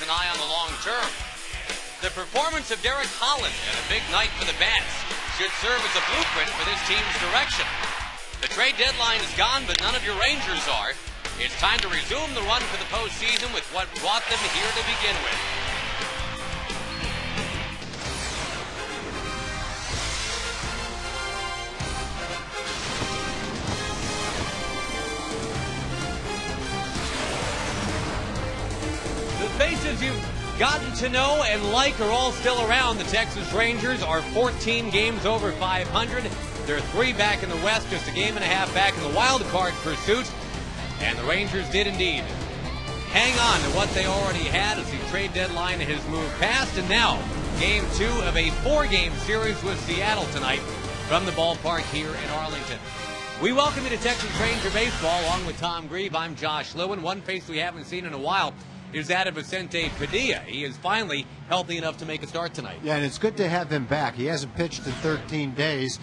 an eye on the long term. The performance of Derek Holland and a big night for the Bats should serve as a blueprint for this team's direction. The trade deadline is gone, but none of your Rangers are. It's time to resume the run for the postseason with what brought them here to begin with. The faces you've gotten to know and like are all still around. The Texas Rangers are 14 games over 500. They're 3 back in the West, just a game and a half back in the wild card pursuit. And the Rangers did indeed hang on to what they already had as the trade deadline has moved past. And now, game 2 of a 4-game series with Seattle tonight from the ballpark here in Arlington. We welcome you to Texas Ranger Baseball along with Tom Grieve. I'm Josh Lewin. One face we haven't seen in a while is that of Vicente Padilla. He is finally healthy enough to make a start tonight. Yeah, and it's good to have him back. He hasn't pitched in 13 days,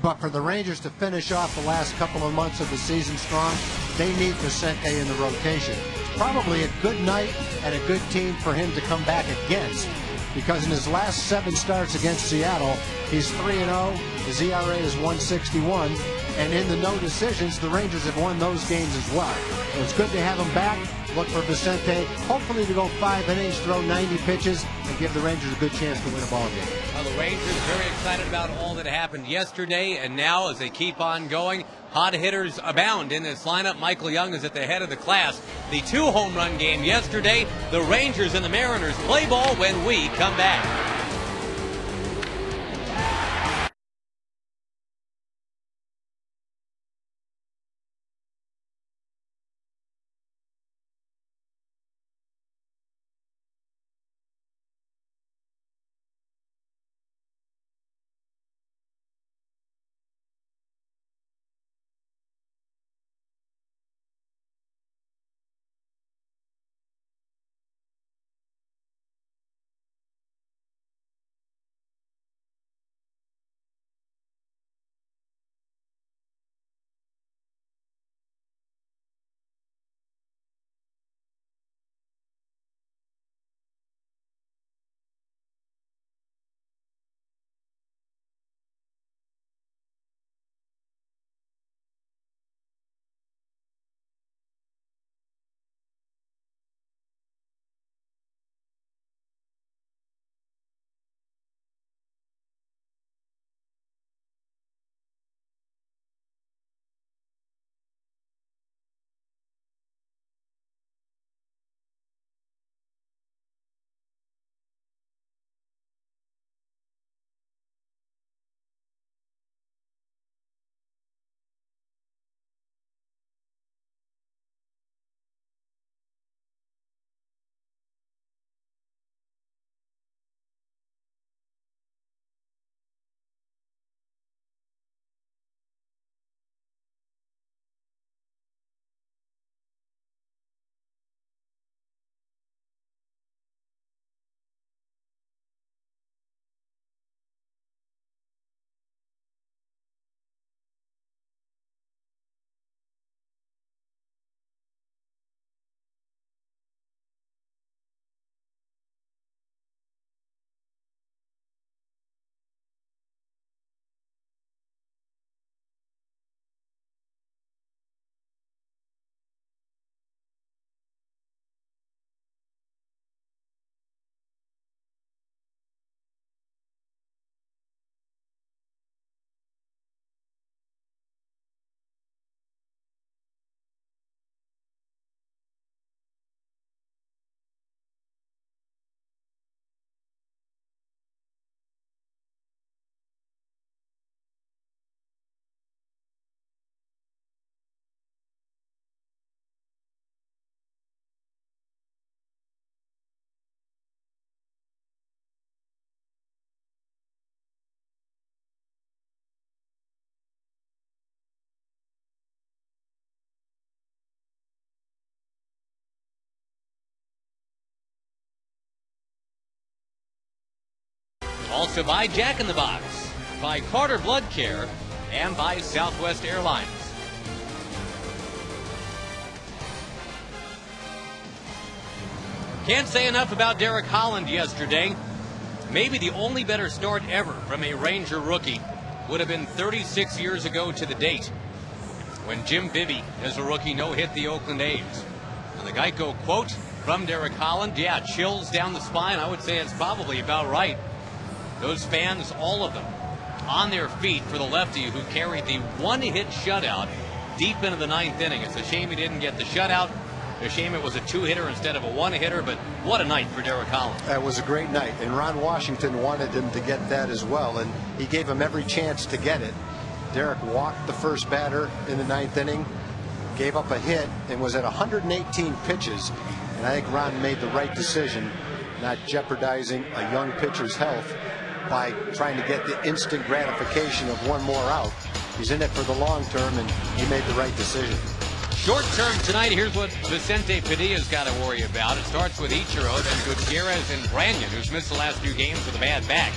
but for the Rangers to finish off the last couple of months of the season strong, they need Vicente in the rotation. It's probably a good night and a good team for him to come back against, because in his last 7 starts against Seattle, he's 3-0, his ERA is 1.61, and in the no decisions, the Rangers have won those games as well. So it's good to have him back. Look for Vicente, hopefully to go 5 innings, throw 90 pitches, and give the Rangers a good chance to win a ball game. Well, the Rangers very excited about all that happened yesterday, and now as they keep on going, hot hitters abound in this lineup. Michael Young is at the head of the class. The 2-home run game yesterday. The Rangers and the Mariners play ball when we come back. Also by Jack in the Box, by Carter Blood Care, and by Southwest Airlines. Can't say enough about Derek Holland yesterday. Maybe the only better start ever from a Ranger rookie would have been 36 years ago to the date when Jim Bibby, as a rookie, no-hit the Oakland A's. And the Geico quote from Derek Holland, yeah, chills down the spine. I would say it's probably about right. Those fans, all of them, on their feet for the lefty who carried the one-hit shutout deep into the ninth inning. It's a shame he didn't get the shutout. A shame it was a two-hitter instead of a one-hitter, but what a night for Derek Holland. That was a great night, and Ron Washington wanted him to get that as well, and he gave him every chance to get it. Derek walked the first batter in the ninth inning, gave up a hit, and was at 118 pitches. And I think Ron made the right decision, not jeopardizing a young pitcher's health by trying to get the instant gratification of one more out. He's in it for the long term, and he made the right decision. Short term tonight, here's what Vicente Padilla's got to worry about. It starts with Ichiro, then Gutierrez and Branyan, who's missed the last few games with a bad back.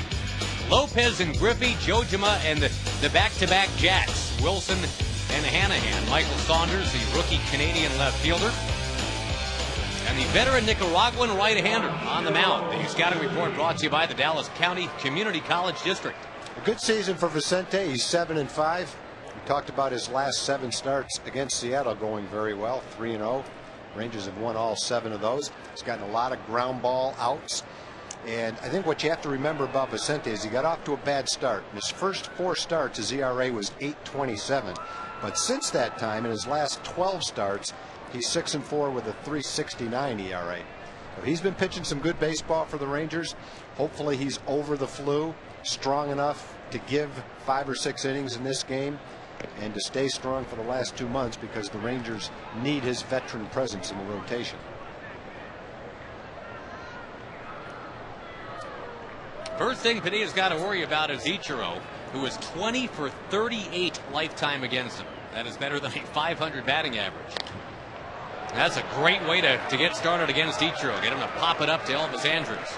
Lopez and Griffey, Jojima, and the back-to-back Jacks, Wilson and Hanahan. Michael Saunders, the rookie Canadian left fielder. And the veteran Nicaraguan right-hander on the mound. The scouting report brought to you by the Dallas County Community College District. A good season for Vicente. He's 7-5. We talked about his last 7 starts against Seattle going very well, 3-0. Rangers have won all 7 of those. He's gotten a lot of ground ball outs. And I think what you have to remember about Vicente is he got off to a bad start. In his first 4 starts, his ERA was 8.27. But since that time, in his last 12 starts, he's 6-4 with a 3.69 ERA. So he's been pitching some good baseball for the Rangers. Hopefully he's over the flu, strong enough to give 5 or 6 innings in this game and to stay strong for the last 2 months, because the Rangers need his veteran presence in the rotation. First thing Padilla's got to worry about is Ichiro, who is 20 for 38 lifetime against him. That is better than a 500 batting average. That's a great way to get started against Ichiro. Get him to pop it up to Elvis Andrus.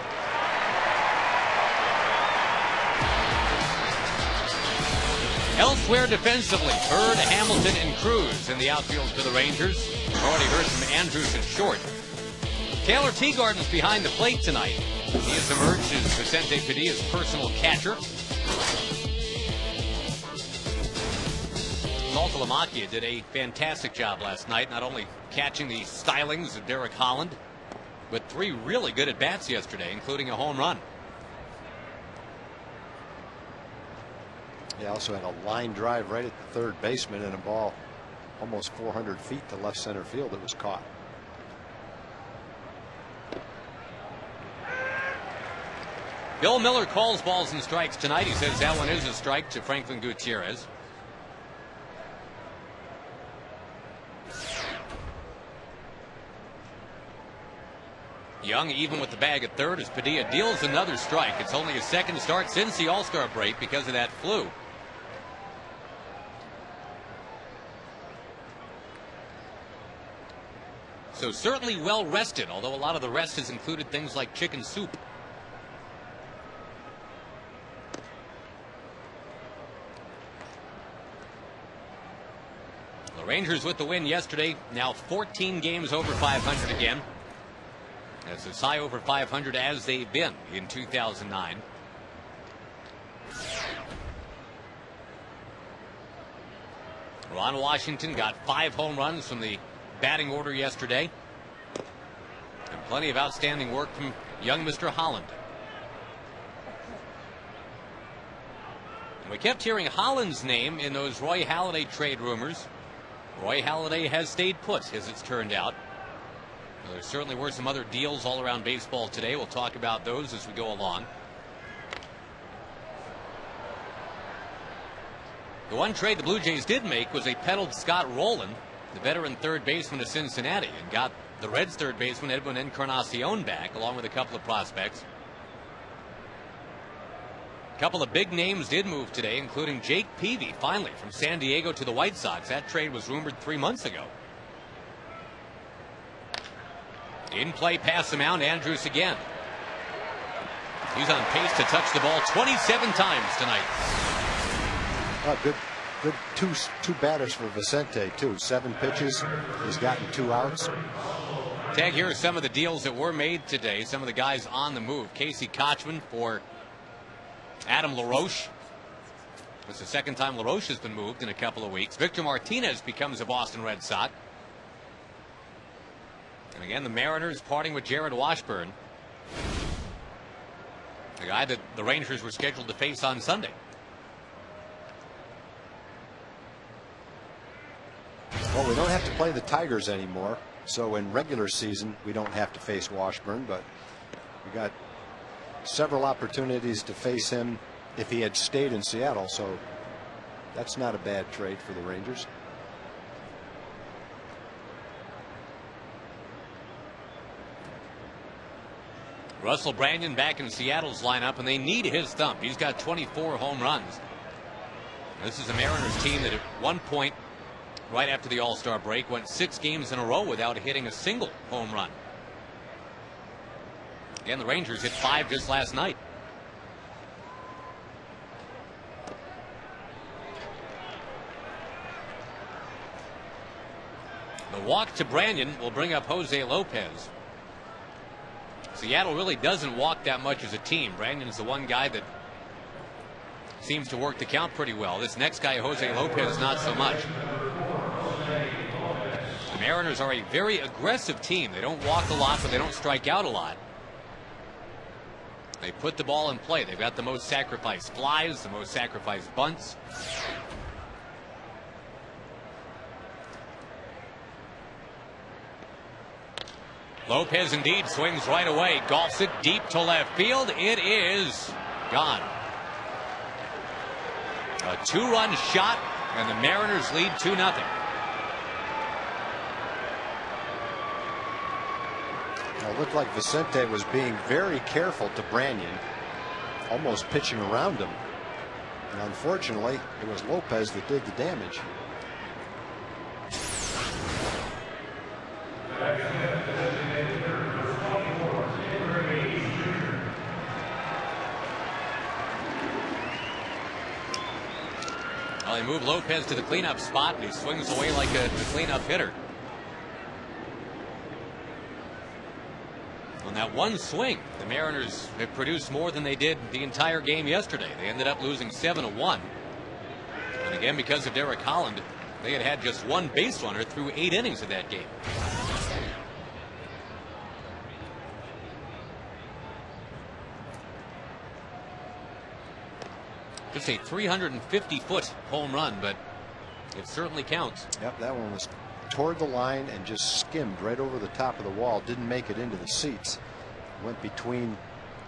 Elsewhere defensively, Bird, Hamilton, and Cruz in the outfield for the Rangers. Already heard from Andrus in short. Taylor Teagarden's behind the plate tonight. He has emerged as Vicente Padilla's personal catcher. Saltalamacchia did a fantastic job last night, not only catching the stylings of Derek Holland, but 3 really good at-bats yesterday, including a home run. He also had a line drive right at the third baseman and a ball almost 400 feet to left center field that was caught. Bill Miller calls balls and strikes tonight. He says that one is a strike to Franklin Gutierrez. Young even with the bag at third as Padilla deals another strike. It's only his 2nd start since the All-Star break because of that flu. So certainly well rested, although a lot of the rest has included things like chicken soup. The Rangers with the win yesterday, now 14 games over 500 again. That's as high over 500 as they've been in 2009. Ron Washington got 5 home runs from the batting order yesterday. And plenty of outstanding work from young Mr. Holland. And we kept hearing Holland's name in those Roy Halladay trade rumors. Roy Halladay has stayed put, as it's turned out. Well, there certainly were some other deals all around baseball today. We'll talk about those as we go along. The one trade the Blue Jays did make was they peddled Scott Rowland, the veteran third baseman of Cincinnati, and got the Reds third baseman Edwin Encarnacion back, along with a couple of prospects. A couple of big names did move today, including Jake Peavy, finally, from San Diego to the White Sox. That trade was rumored 3 months ago. In play past the mound, Andrus again. He's on pace to touch the ball 27 times tonight. Oh, good two batters for Vicente, too. 7 pitches. He's gotten 2 outs. Tag, here are some of the deals that were made today. Some of the guys on the move. Casey Kochman for Adam LaRoche. It's the second time LaRoche has been moved in a couple of weeks. Victor Martinez becomes a Boston Red Sox. And again, the Mariners parting with Jared Washburn, the guy that the Rangers were scheduled to face on Sunday. Well, we don't have to play the Tigers anymore, so in regular season we don't have to face Washburn, but we got several opportunities to face him if he had stayed in Seattle, so that's not a bad trade for the Rangers. Russell Brandon back in Seattle's lineup, and they need his thump. He's got 24 home runs. This is a Mariners team that at one point, right after the All-Star break, went 6 games in a row without hitting a single home run. Again, the Rangers hit 5 just last night. The walk to Brandon will bring up Jose Lopez. Seattle really doesn't walk that much as a team. Brandon is the one guy that seems to work the count pretty well. This next guy, Jose Lopez, not so much. The Mariners are a very aggressive team. They don't walk a lot, but they don't strike out a lot. They put the ball in play. They've got the most sacrificed flies, the most sacrificed bunts. Lopez indeed swings right away, golfs it deep to left field. It is gone. A 2-run shot, and the Mariners lead 2-0. It looked like Vicente was being very careful to Brandon, almost pitching around him. And unfortunately, it was Lopez that did the damage. Well, they move Lopez to the cleanup spot, and he swings away like a cleanup hitter. On that one swing, the Mariners have produced more than they did the entire game yesterday. They ended up losing 7-1. And again, because of Derek Holland, they had just one base runner through 8 innings of that game. Just a 350-foot home run, but it certainly counts. Yep, that one was toward the line and just skimmed right over the top of the wall. Didn't make it into the seats. Went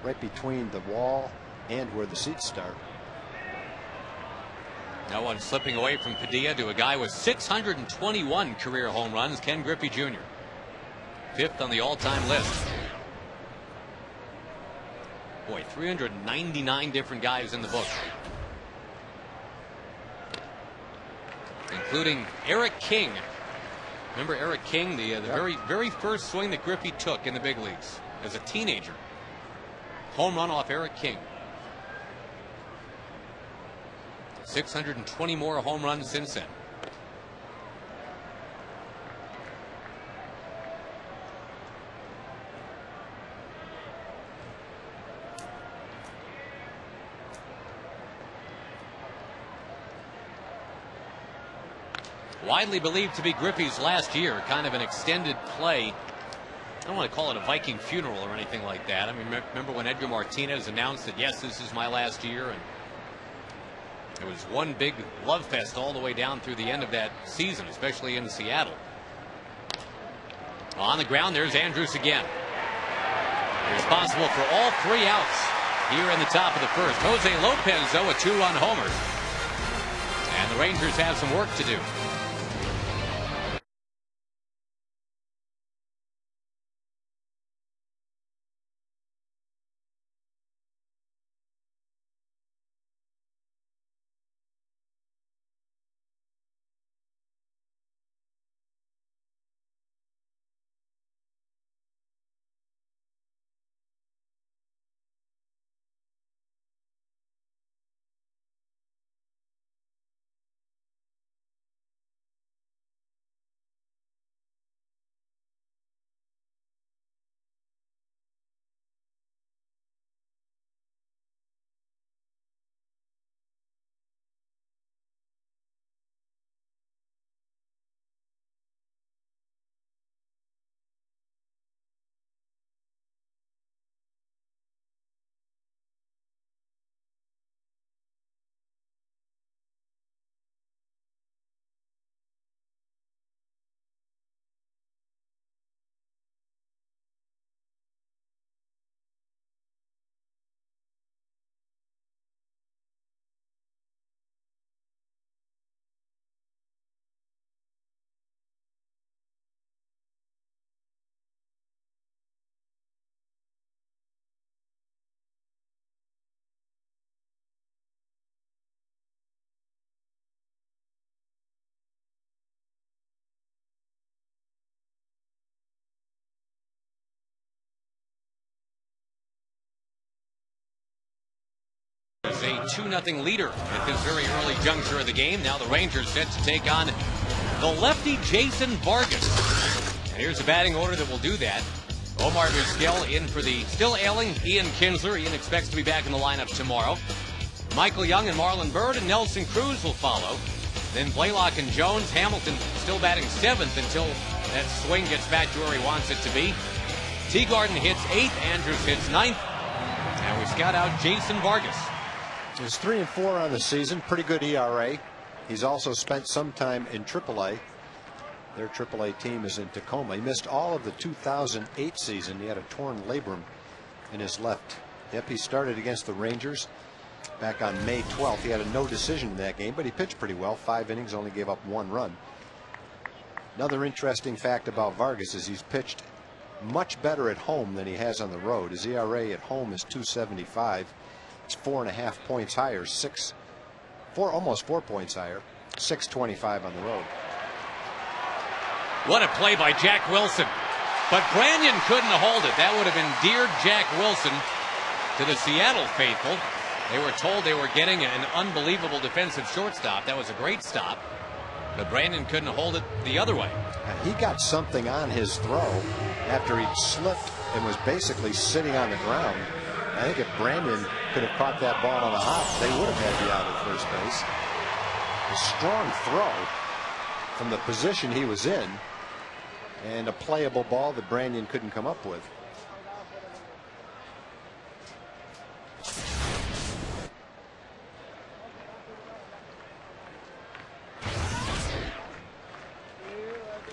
right between the wall and where the seats start. Now one slipping away from Padilla to a guy with 621 career home runs, Ken Griffey Jr. 5th on the all-time list. Boy, 399 different guys in the book, including Eric King. Remember Eric King, the very first swing that Griffey took in the big leagues as a teenager. Home run off Eric King. 620 more home runs since then. Widely believed to be Griffey's last year, kind of an extended play. I don't want to call it a Viking funeral or anything like that. I mean, remember when Edgar Martinez announced that, yes, this is my last year, and it was one big love fest all the way down through the end of that season, especially in Seattle. On the ground, there's Andrus again. Responsible for all 3 outs here in the top of the first. Jose Lopez, though, a 2-run homer. And the Rangers have some work to do. 2-0 leader at this very early juncture of the game. Now the Rangers set to take on the lefty Jason Vargas. And here's the batting order that will do that. Omar Vizquel in for the still ailing Ian Kinsler. Ian expects to be back in the lineup tomorrow. Michael Young and Marlon Byrd and Nelson Cruz will follow. Then Blaylock and Jones. Hamilton still batting 7th until that swing gets back to where he wants it to be. Teagarden hits 8th. Andrews hits 9th. And we scout out Jason Vargas. He's 3-4 on the season. Pretty good ERA. He's also spent some time in AAA. Their AAA team is in Tacoma. He missed all of the 2008 season. He had a torn labrum in his left hip. He started against the Rangers back on May 12th. He had a no decision in that game, but he pitched pretty well. 5 innings, only gave up 1 run. Another interesting fact about Vargas is he's pitched much better at home than he has on the road. His ERA at home is 2.75. It's 4.5 points higher. Almost 4 points higher. 6.25 on the road. What a play by Jack Wilson. But Branyan couldn't hold it. That would have endeared Jack Wilson to the Seattle faithful. They were told they were getting an unbelievable defensive shortstop. That was a great stop. But Branyan couldn't hold it the other way. He got something on his throw after he slipped and was basically sitting on the ground. I think if Branyan could have caught that ball on a hop, they would have had the out at first base. A strong throw from the position he was in, and a playable ball that Branyan couldn't come up with.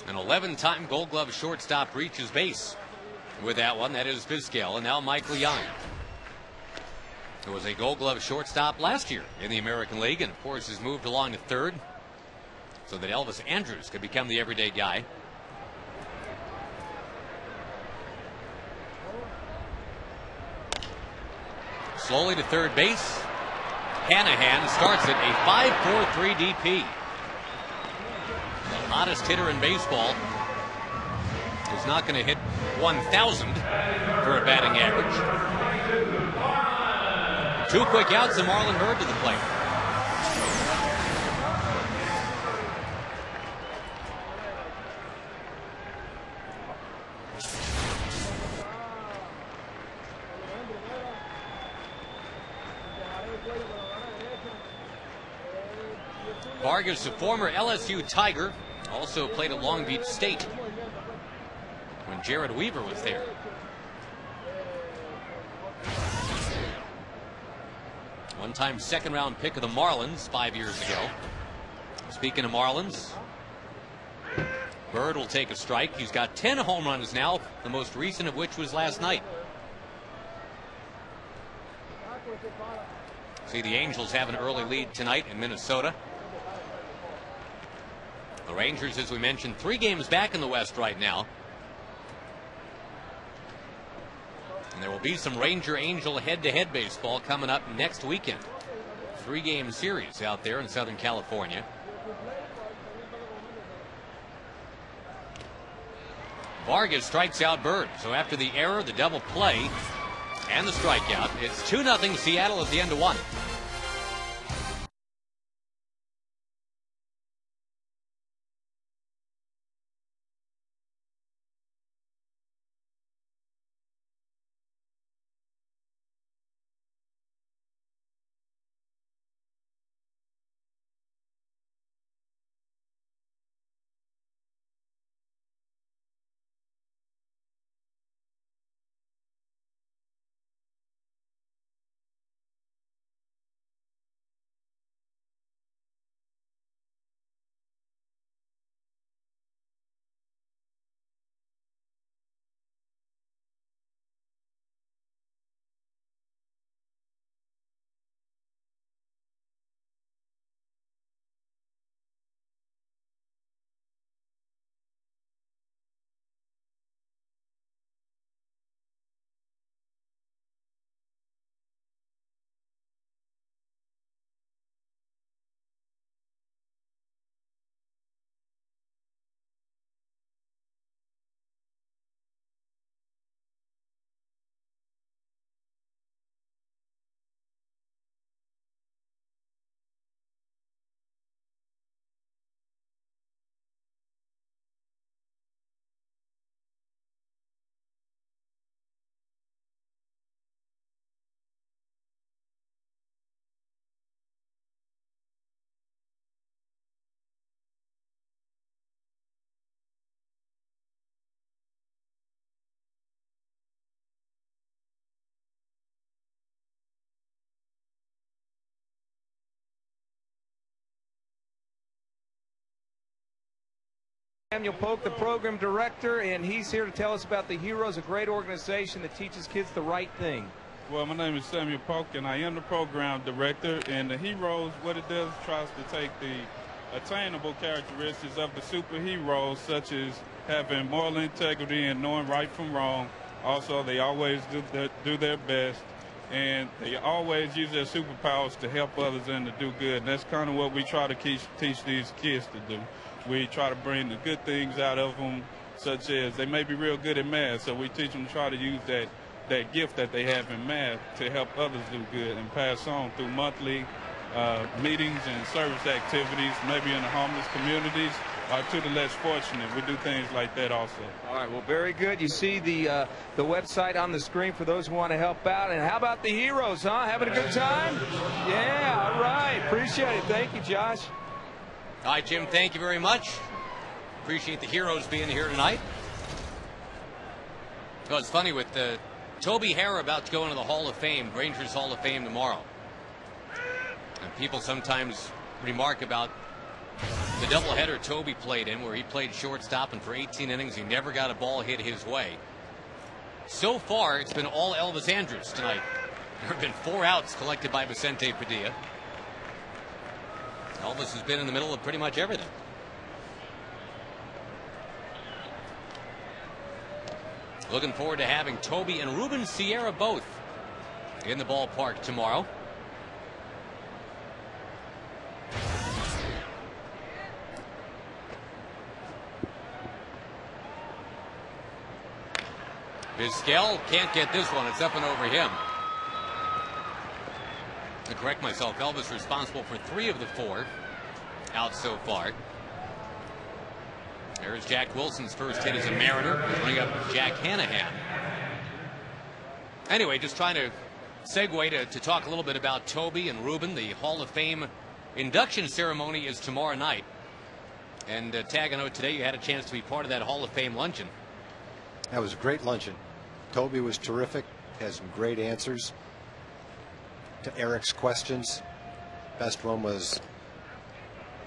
An 11-time Gold Glove shortstop reaches base with that one. That is Vizquel, and now Michael Young, who was a Gold Glove shortstop last year in the American League, and of course has moved along to third so that Elvis Andrews could become the everyday guy. Slowly to third base. Hanahan starts it, a 5.43 DP. The hottest hitter in baseball is not going to hit 1,000 for a batting average. 2 quick outs and Marlon Byrd to the plate. Vargas, a former LSU Tiger, also played at Long Beach State when Jared Weaver was there. One-time second-round pick of the Marlins 5 years ago. Speaking of Marlins, Byrd will take a strike. He's got 10 home runs now, the most recent of which was last night. See, the Angels have an early lead tonight in Minnesota. The Rangers, as we mentioned, 3 games back in the West right now. And there will be some Ranger-Angel head-to-head baseball coming up next weekend. 3-game series out there in Southern California. Vargas strikes out Byrd. So after the error, the double play, and the strikeout, it's 2-0 Seattle at the end of 1. Samuel Polk, the program director, and he's here to tell us about the Heroes, a great organization that teaches kids the right thing. Well, my name is Samuel Polk, and I am the program director. And the Heroes, what it does, tries to take the attainable characteristics of the superheroes, such as having moral integrity and knowing right from wrong. Also, they always do their best, and they always use their superpowers to help others and to do good. And that's kind of what we try to teach these kids to do. We try to bring the good things out of them, such as they may be real good at math, so we teach them to try to use that gift that they have in math to help others do good and pass on through monthly meetings and service activities, maybe in the homeless communities or to the less fortunate. We do things like that also. All right, well, very good. You see the website on the screen for those who want to help out. And how about the Heroes, huh? Having a good time? Yeah, all right. Appreciate it. Thank you, Josh. All right, Jim, thank you very much. Appreciate the Heroes being here tonight. Well, it's funny with Toby Harrah about to go into the Hall of Fame, Rangers Hall of Fame tomorrow. And people sometimes remark about the doubleheader Toby played in, where he played shortstop, and for 18 innings he never got a ball hit his way. So far, it's been all Elvis Andrus tonight. There have been 4 outs collected by Vicente Padilla. Elvis has been in the middle of pretty much everything. Looking forward to having Toby and Ruben Sierra both in the ballpark tomorrow. Vizquel can't get this one. It's up and over him. To correct myself, Elvis responsible for 3 of the 4 outs so far. There's Jack Wilson's first hit as a Mariner. He's running up Jack Hanahan. Anyway, just trying to segue to talk a little bit about Toby and Ruben. The Hall of Fame induction ceremony is tomorrow night. And Tag, I know today you had a chance to be part of that Hall of Fame luncheon. That was a great luncheon. Toby was terrific, had some great answers to Eric's questions. Best one was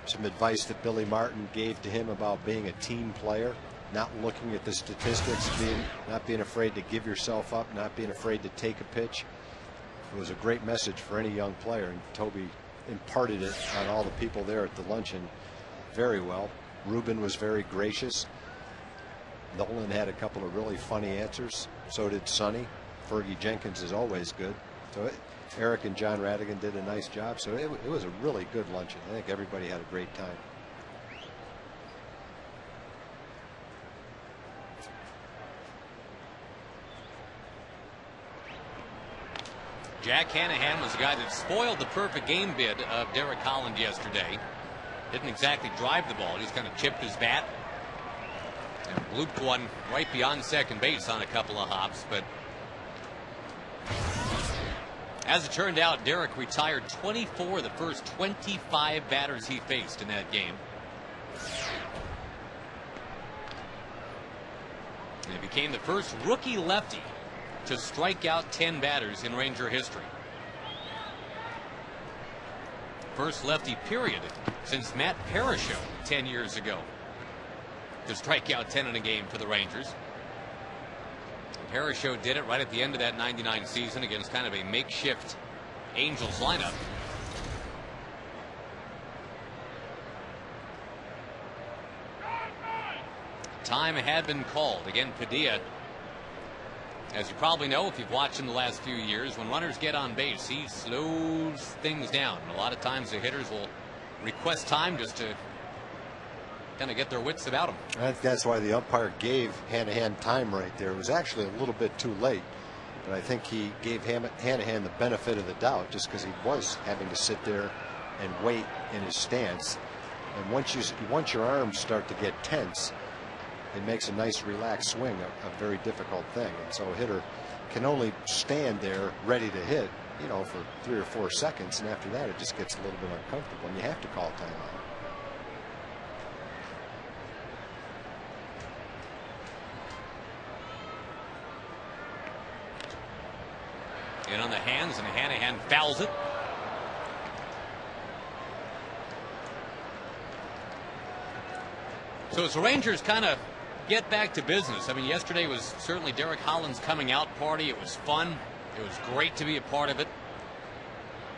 some advice that Billy Martin gave to him about being a team player, not looking at the statistics, not being afraid to give yourself up, not being afraid to take a pitch. It was a great message for any young player, and Toby imparted it on all the people there at the luncheon very well. Ruben was very gracious. Nolan had a couple of really funny answers. So did Sonny. Fergie Jenkins is always good. So Eric and John Radigan did a nice job. So it was a really good luncheon. I think everybody had a great time. Jack Hanahan was the guy that spoiled the perfect game bid of Derek Holland yesterday. Didn't exactly drive the ball, just kind of chipped his bat and blooped one right beyond second base on a couple of hops. But as it turned out, Derek retired 24 of the first 25 batters he faced in that game. And he became the first rookie lefty to strike out 10 batters in Ranger history. First lefty period since Matt Parasho 10 years ago to strike out 10 in a game for the Rangers. Parasho did it right at the end of that '99 season against kind of a makeshift Angels lineup. Time had been called. Again, Padilla, as you probably know if you've watched him the last few years, when runners get on base, he slows things down. And a lot of times the hitters will request time just to kind of get their wits about him. I think that's why the umpire gave Hanahan time right there. It was actually a little bit too late, but I think he gave Hanahan the benefit of the doubt just because he was having to sit there and wait in his stance. And once your arms start to get tense, it makes a nice relaxed swing a very difficult thing. And so a hitter can only stand there ready to hit, you know, for 3 or 4 seconds, and after that it just gets a little bit uncomfortable and you have to call timeout. In on the hands, and Hanahan fouls it. So as the Rangers kind of get back to business, I mean, yesterday was certainly Derek Holland's coming out party. It was fun. It was great to be a part of it.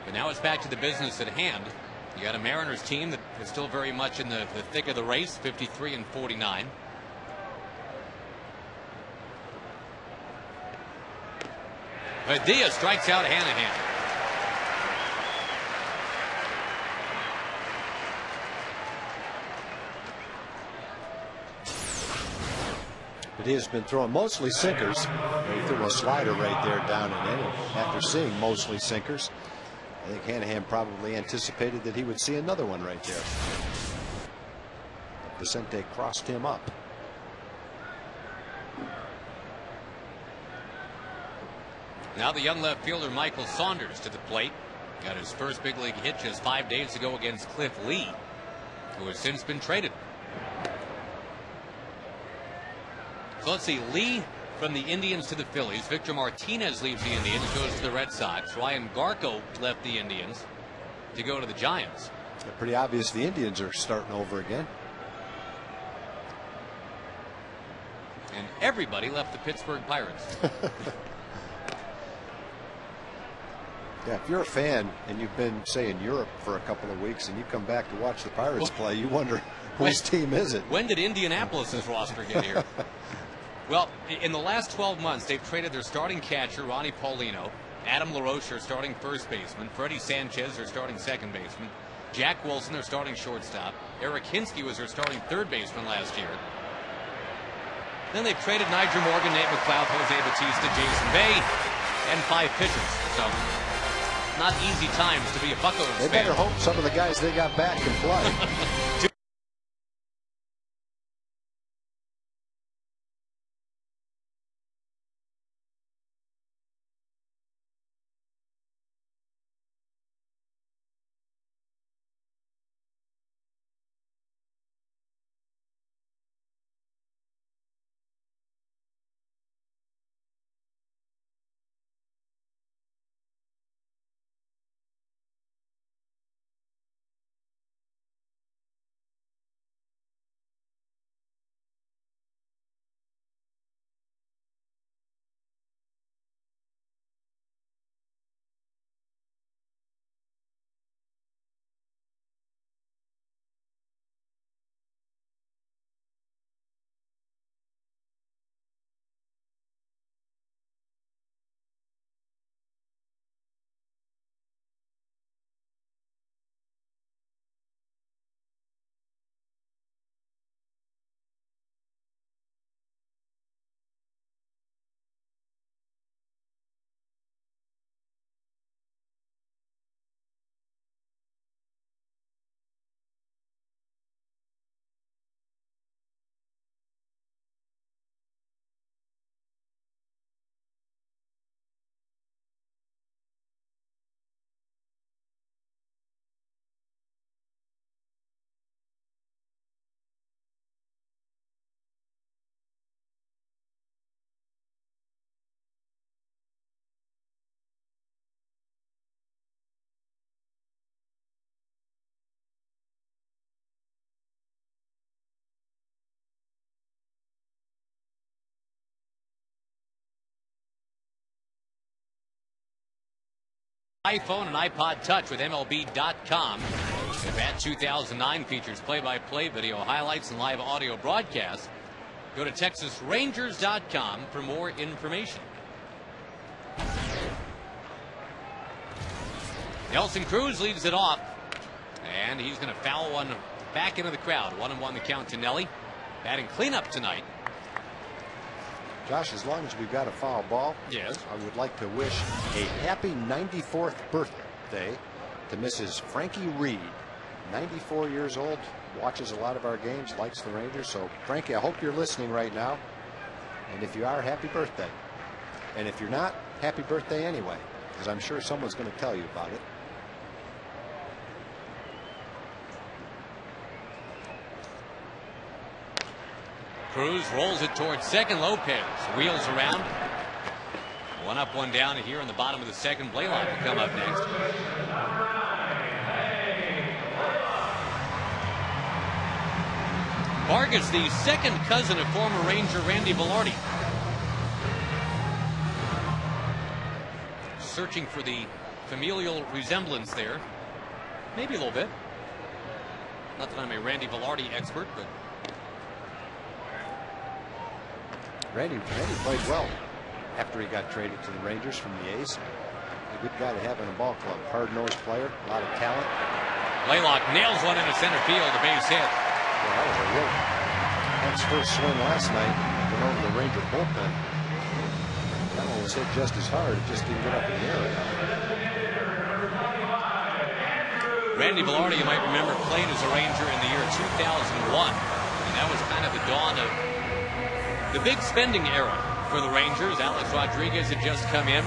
But now it's back to the business at hand. You got a Mariners team that is still very much in the thick of the race, 53-49. Padilla strikes out Hanahan. He has been throwing mostly sinkers. He threw a slider right there down and in. After seeing mostly sinkers, I think Hanahan probably anticipated that he would see another one right there. Vicente crossed him up. Now the young left fielder Michael Saunders to the plate. Got his first big league hit just 5 days ago against Cliff Lee, who has since been traded. So let's see, Lee from the Indians to the Phillies. Victor Martinez leaves the Indians, goes to the Red Sox. Ryan Garco left the Indians to go to the Giants. Pretty obvious the Indians are starting over again. And everybody left the Pittsburgh Pirates. Yeah, if you're a fan and you've been, say, in Europe for a couple of weeks and you come back to watch the Pirates play, you wonder whose team is it? When did Indianapolis's roster get here? Well, in the last 12 months, they've traded their starting catcher, Ronnie Paulino, Adam LaRoche, their starting first baseman, Freddie Sanchez, their starting second baseman, Jack Wilson, their starting shortstop, Eric Hinsky was their starting third baseman last year. Then they've traded Nigel Morgan, Nate McLeod, Jose Bautista, Jason Bay, and 5 pitchers. So, not easy times to be a Buccos fan. They better hope some of the guys they got back can play. iPhone and iPod Touch with MLB.com. If at 2009 features play-by-play video highlights and live audio broadcasts, go to TexasRangers.com for more information. Nelson Cruz leads it off, and he's going to foul one back into the crowd. 1-1 the count to Nelly. Batting cleanup tonight. Josh, as long as we've got a foul ball, yes, I would like to wish a happy 94th birthday to Mrs. Frankie Reed. 94 years old, watches a lot of our games, likes the Rangers. So, Frankie, I hope you're listening right now. And if you are, happy birthday. And if you're not, happy birthday anyway, because I'm sure someone's going to tell you about it. Cruz rolls it towards second. Lopez wheels around. 1 up, 1 down here in the bottom of the second. Blaylock will come up next. Vargas, the second cousin of former Ranger Randy Velarde. Searching for the familial resemblance there. Maybe a little bit. Not that I'm a Randy Velarde expert, but Randy played well after he got traded to the Rangers from the A's. A good guy to have in a ball club. Hard-nosed player, a lot of talent. Blaylock nails one into center field, a base hit. Well, that was a real That's first swing last night. Went over the Ranger bullpen. That one was hit just as hard. It just didn't get up in the air. Randy Velarde, you might remember, played as a Ranger in the year 2001. And that was kind of the dawn of the big spending era for the Rangers. Alex Rodriguez had just come in.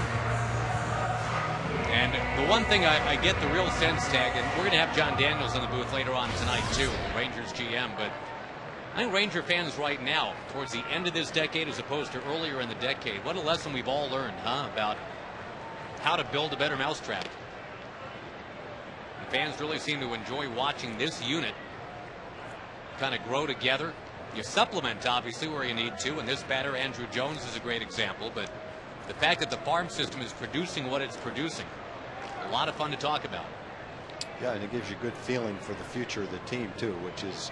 And the one thing I get the real sense, Tag, and we're going to have John Daniels in the booth later on tonight too, Rangers GM, but I think Ranger fans right now, towards the end of this decade as opposed to earlier in the decade, what a lesson we've all learned, about how to build a better mousetrap. And fans really seem to enjoy watching this unit kind of grow together. You supplement, obviously, where you need to, and this batter, Andrew Jones, is a great example, but the fact that the farm system is producing what it's producing, a lot of fun to talk about. Yeah, and it gives you a good feeling for the future of the team, too, which is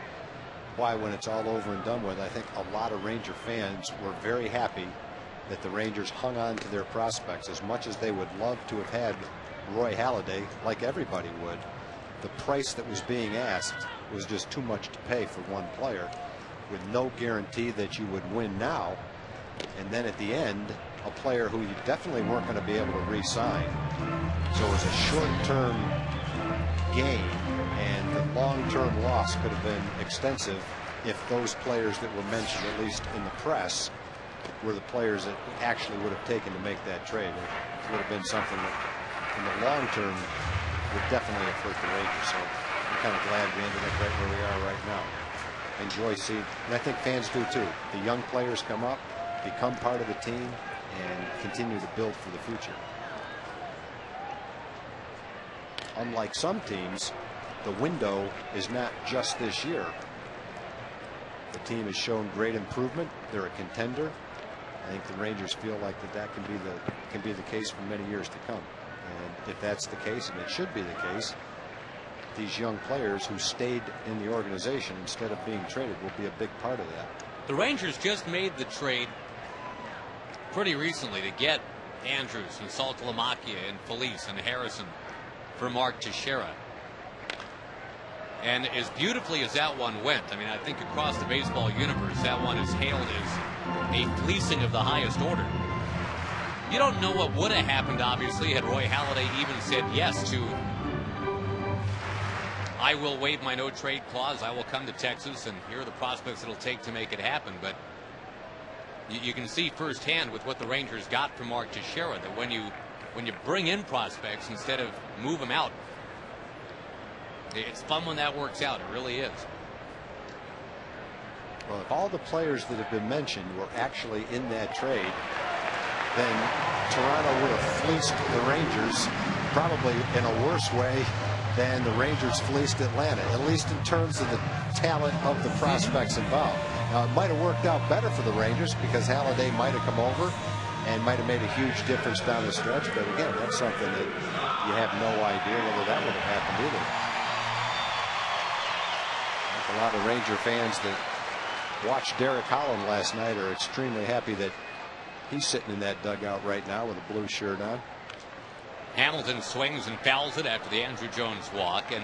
why when it's all over and done with, I think a lot of Ranger fans were very happy that the Rangers hung on to their prospects as much as they would love to have had Roy Halladay, like everybody would. The price that was being asked was just too much to pay for one player, with no guarantee that you would win now, and then at the end, a player who you definitely weren't going to be able to re-sign. So it was a short-term gain, and the long-term loss could have been extensive if those players that were mentioned, at least in the press, were the players that actually would have taken to make that trade. It would have been something that, in the long term, would definitely have hurt the Rangers. So I'm kind of glad we ended up right where we are right now. Enjoy seeing, and I think fans do too. The young players come up, become part of the team, and continue to build for the future. Unlike some teams, the window is not just this year. The team has shown great improvement. They're a contender. I think the Rangers feel like that can be the case for many years to come. And if that's the case, and it should be the case, these young players who stayed in the organization instead of being traded will be a big part of that. The Rangers just made the trade pretty recently to get Andrews and Saltalamacchia and Felice and Harrison for Mark Teixeira. And as beautifully as that one went, I mean, I think across the baseball universe, that one is hailed as a fleecing of the highest order. You don't know what would have happened, obviously, had Roy Halladay even said yes to, I will waive my no trade clause, I will come to Texas, and here are the prospects it'll take to make it happen. But you can see firsthand with what the Rangers got from Mark Teixeira that when you bring in prospects instead of move them out, it's fun when that works out. It really is. Well, if all the players that have been mentioned were actually in that trade, then Toronto would have fleeced the Rangers probably in a worse way than the Rangers fleeced Atlanta, at least in terms of the talent of the prospects involved. Now, it might have worked out better for the Rangers because Halladay might have come over and might have made a huge difference down the stretch. But again, that's something that you have no idea whether that would have happened either. A lot of Ranger fans that watched Derek Holland last night are extremely happy that he's sitting in that dugout right now with a blue shirt on. Hamilton swings and fouls it after the Andrew Jones walk. And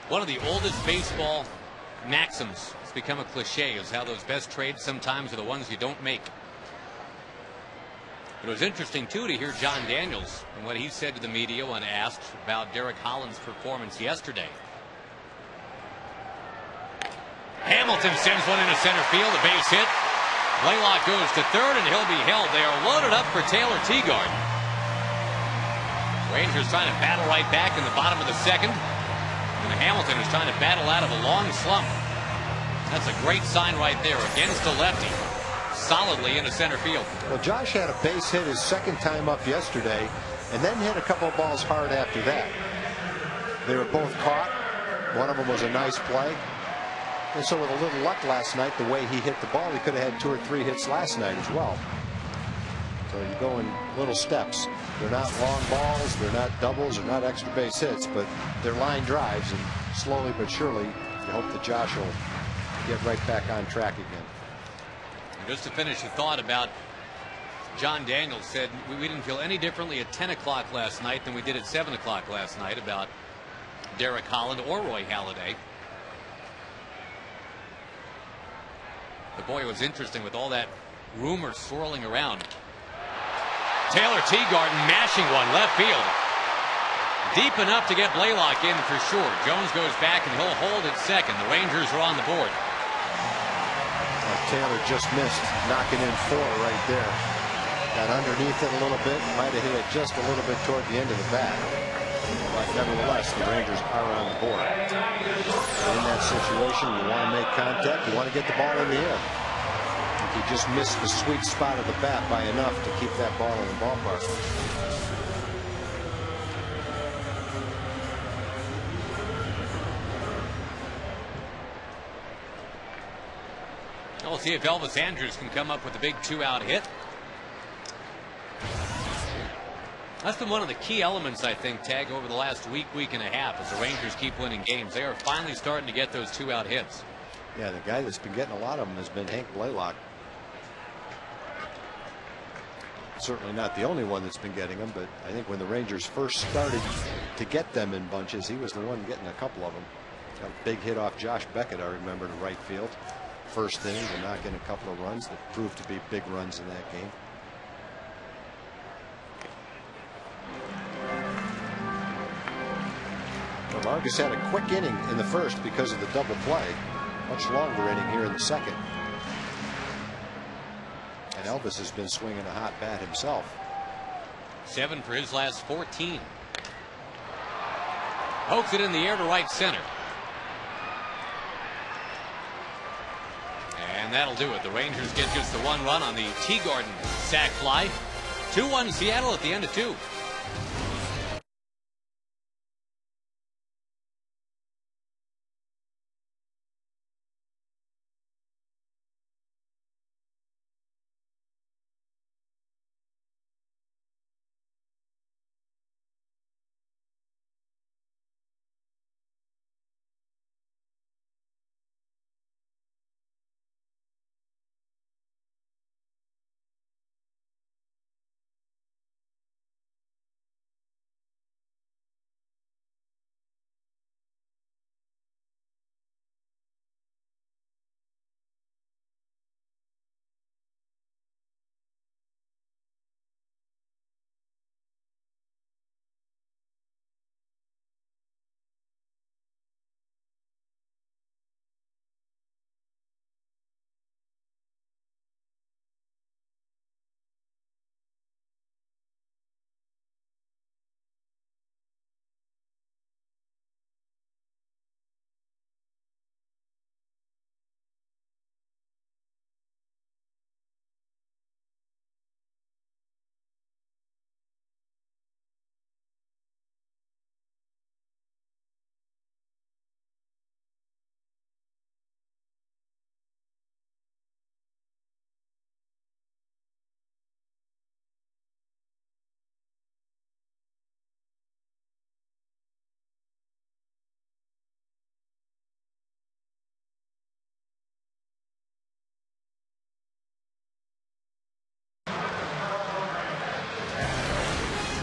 one of the oldest baseball maxims, it's become a cliche, is how those best trades sometimes are the ones you don't make. It was interesting, too, to hear John Daniels and what he said to the media when asked about Derek Holland's performance yesterday. Hamilton sends one into center field, a base hit. Blaylock goes to third, and he'll be held. They are loaded up for Taylor Teagard. Rangers trying to battle right back in the bottom of the second. And Hamilton is trying to battle out of a long slump. That's a great sign right there against a lefty. Solidly into center field. Well, Josh had a base hit his second time up yesterday, and then hit a couple of balls hard after that. They were both caught. One of them was a nice play. And so with a little luck last night, the way he hit the ball, he could have had 2 or 3 hits last night as well. So you go in little steps. They're not long balls, they're not doubles, they're not extra base hits, but they're line drives, and slowly but surely you hope that Josh will get right back on track again. And just to finish the thought about John Daniels said we didn't feel any differently at 10 o'clock last night than we did at 7 o'clock last night about Derek Holland or Roy Halladay. But boy, it was interesting with all that rumor swirling around. Taylor Teagarden mashing one left field. Deep enough to get Blaylock in for sure. Jones goes back and he'll hold at second. The Rangers are on the board. Taylor just missed knocking in 4 right there. Got underneath it a little bit. Might have hit it just a little bit toward the end of the bat. But nevertheless, the Rangers are on the board. In that situation, you want to make contact. You want to get the ball in the air. He just missed the sweet spot of the bat by enough to keep that ball in the ballpark. We'll see if Elvis Andrus can come up with a big 2-out hit. That's been one of the key elements, I think, Tag, over the last week and a half as the Rangers keep winning games. They are finally starting to get those 2-out hits. Yeah, the guy that's been getting a lot of them has been Hank Blaylock. Certainly not the only one that's been getting them, but I think when the Rangers first started to get them in bunches, he was the one getting a couple of them. Got a big hit off Josh Beckett, I remember, to right field. First inning to knock in a couple of runs that proved to be big runs in that game. Well, Marcus had a quick inning in the first because of the double play. Much longer inning here in the second. And Elvis has been swinging a hot bat himself. 7 for his last 14. Pokes it in the air to right center. And that'll do it. The Rangers get just the 1 run on the Teagarden sac fly. 2-1 Seattle at the end of 2.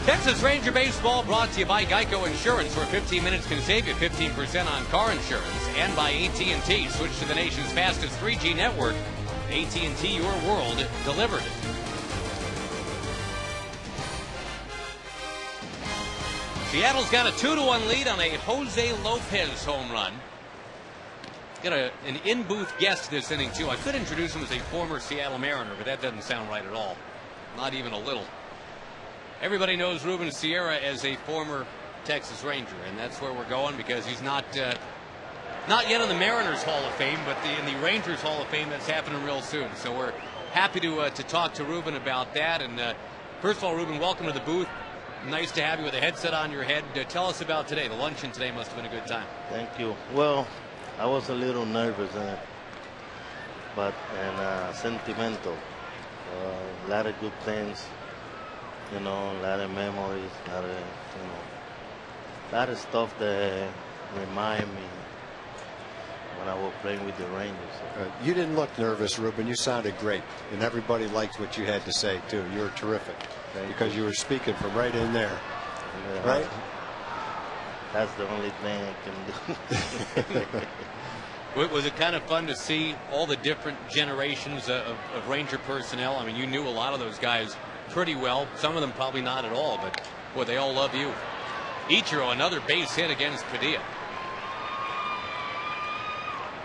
Texas Ranger Baseball brought to you by Geico Insurance, where 15 minutes can save you 15% on car insurance, and by AT&T. Switch to the nation's fastest 3G network. AT&T, your world delivered. Seattle's got a 2-1 lead on a Jose Lopez home run. Got an in-booth guest this inning, too. I could introduce him as a former Seattle Mariner, but that doesn't sound right at all. Not even a little. Everybody knows Ruben Sierra as a former Texas Ranger, and that's where we're going, because he's not yet in the Mariners Hall of Fame, but in the Rangers Hall of Fame. That's happening real soon. So we're happy to talk to Ruben about that. And first of all, Ruben, welcome to the booth. Nice to have you with a headset on your head. Tell us about today. The luncheon today must have been a good time. Thank you. Well, I was a little nervous, but sentimental. A lot of good things, a lot of memories, a lot of stuff that remind me when I was playing with the Rangers. You didn't look nervous, Ruben. You sounded great, and everybody liked what you had to say too. You were terrific because you were speaking from right in there, right? That's the only thing I can do. Was it kind of fun to see all the different generations of Ranger personnel? I mean, you knew a lot of those guys pretty well. Some of them probably not at all, but boy, they all love you. Ichiro, another base hit against Padilla.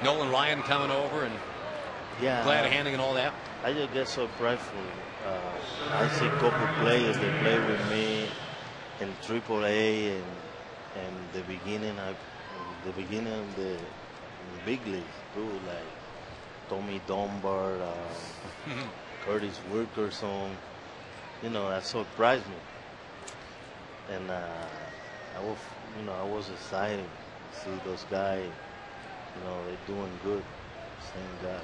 Nolan Ryan coming over and glad handing and all that. I just get so prideful. I see a couple players that play with me in AAA and the beginning of the big leagues too, like Tommy Dunbar, Curtis Wilkerson. That surprised me, and I was excited to see those guys. They're doing good. Same guy.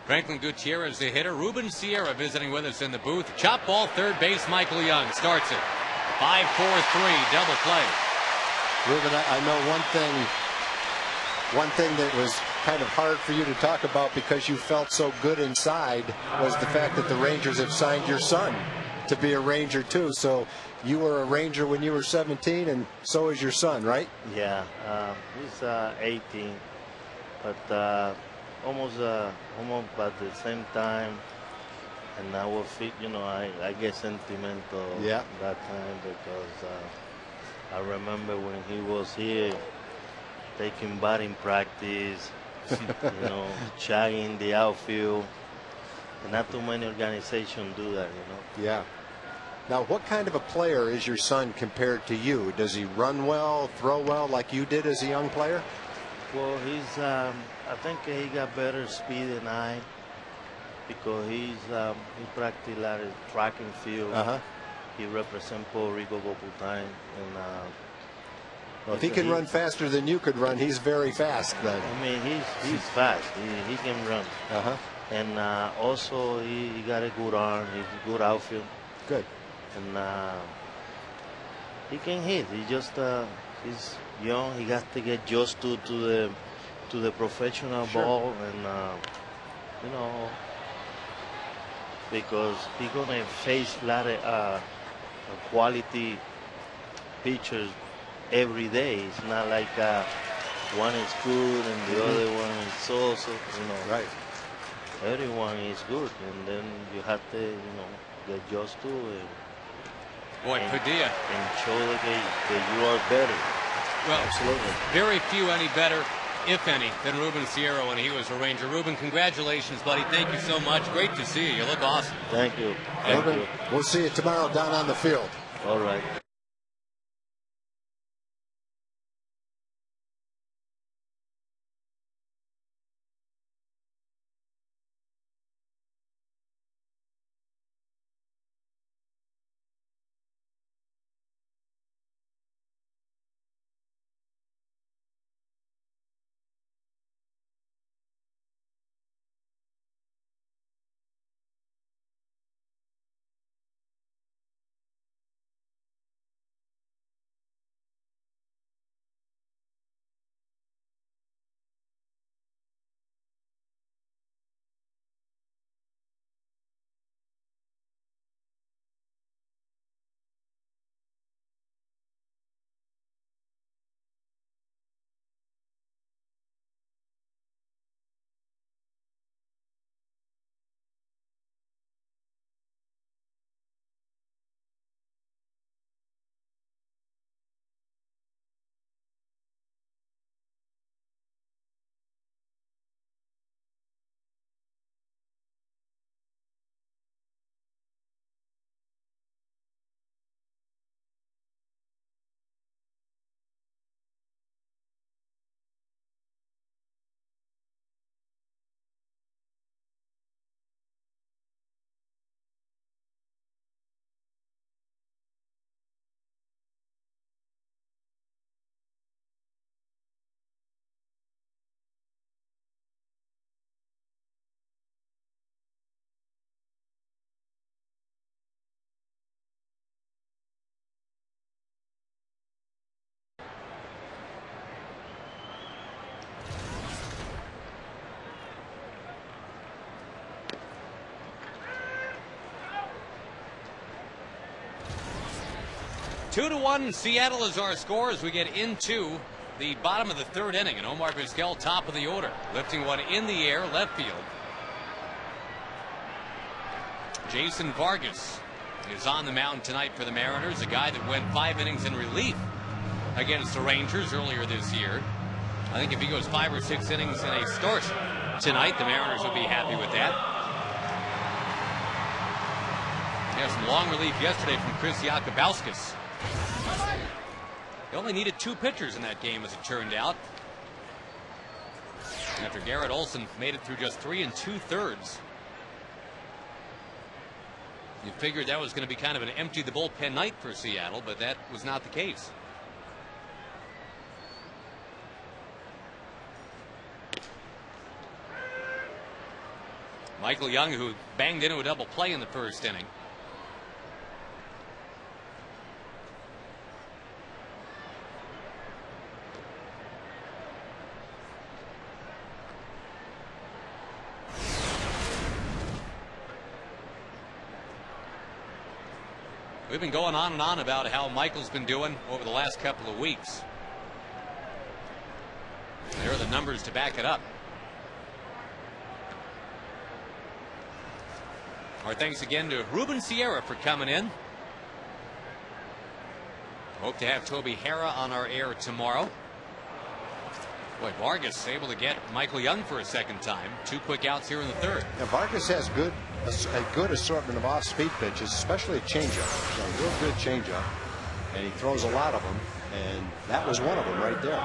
Franklin Gutierrez, the hitter. Ruben Sierra visiting with us in the booth. Chop ball, third base. Michael Young starts it. 5-4-3, double play. Ruben, I know one thing that was kind of hard for you to talk about because you felt so good inside was the fact that the Rangers have signed your son to be a Ranger too. So you were a Ranger when you were 17, and so is your son, right? Yeah, he's 18, but almost at the same time. And I will feel, I get sentimental that time because I remember when he was here taking batting practice, shagging the outfield. And not too many organizations do that, Yeah. Now, what kind of a player is your son compared to you? Does he run well, throw well like you did as a young player? Well, I think he got better speed than I, because he practiced a lot of track and field. He represents Puerto Rico a couple times, and well, if he can run faster than you could run, he's very fast then. I mean, he's fast. He can run. And also he got a good arm. He's a good outfield. Good. And he can hit. He's young. He got to get used to the professional ball, and because he's gonna face a lot of quality pitchers every day. It's not like one is good and the other one is so. Right. Everyone is good, and then you have to get used to it. Boy, Padilla. And show that you are better. Well, absolutely. Very few any better, if any, than Ruben Sierra when he was a Ranger. Ruben, congratulations, buddy. Thank you so much. Great to see you. You look awesome. Thank you. Ruben, we'll see you tomorrow down on the field. All right. 2-1 Seattle is our score as we get into the bottom of the third inning. And Omar Vizquel, top of the order, lifting one in the air, left field. Jason Vargas is on the mound tonight for the Mariners, a guy that went 5 innings in relief against the Rangers earlier this year. I think if he goes 5 or 6 innings in a start tonight, the Mariners would be happy with that. He had some long relief yesterday from Chris Yakubauskas. He only needed 2 pitchers in that game, as it turned out, after Garrett Olson made it through just 3 2/3. You figured that was going to be kind of an empty the bullpen night for Seattle, but that was not the case. Michael Young, who banged into a double play in the first inning. We've been going on and on about how Michael's been doing over the last couple of weeks. There are the numbers to back it up. Our thanks again to Ruben Sierra for coming in. Hope to have Toby Hara on our air tomorrow. Boy, Vargas able to get Michael Young for a second time. 2 quick outs here in the third. Now, Vargas has a good assortment of off-speed pitches, especially a changeup. A real good changeup, and he throws a lot of them, and that was one of them right there.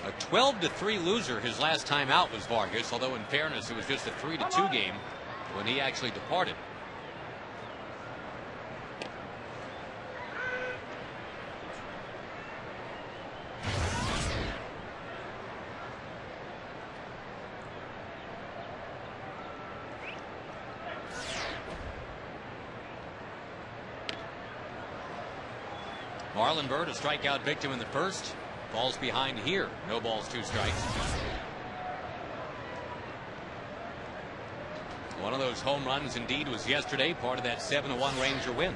A 12-3 loser his last time out was Vargas, although in fairness it was just a 3-2 game when he actually departed. Marlon Byrd, a strikeout victim in the first. Falls behind here. No balls, 2 strikes. One of those home runs indeed was yesterday, part of that 7-1 Ranger win.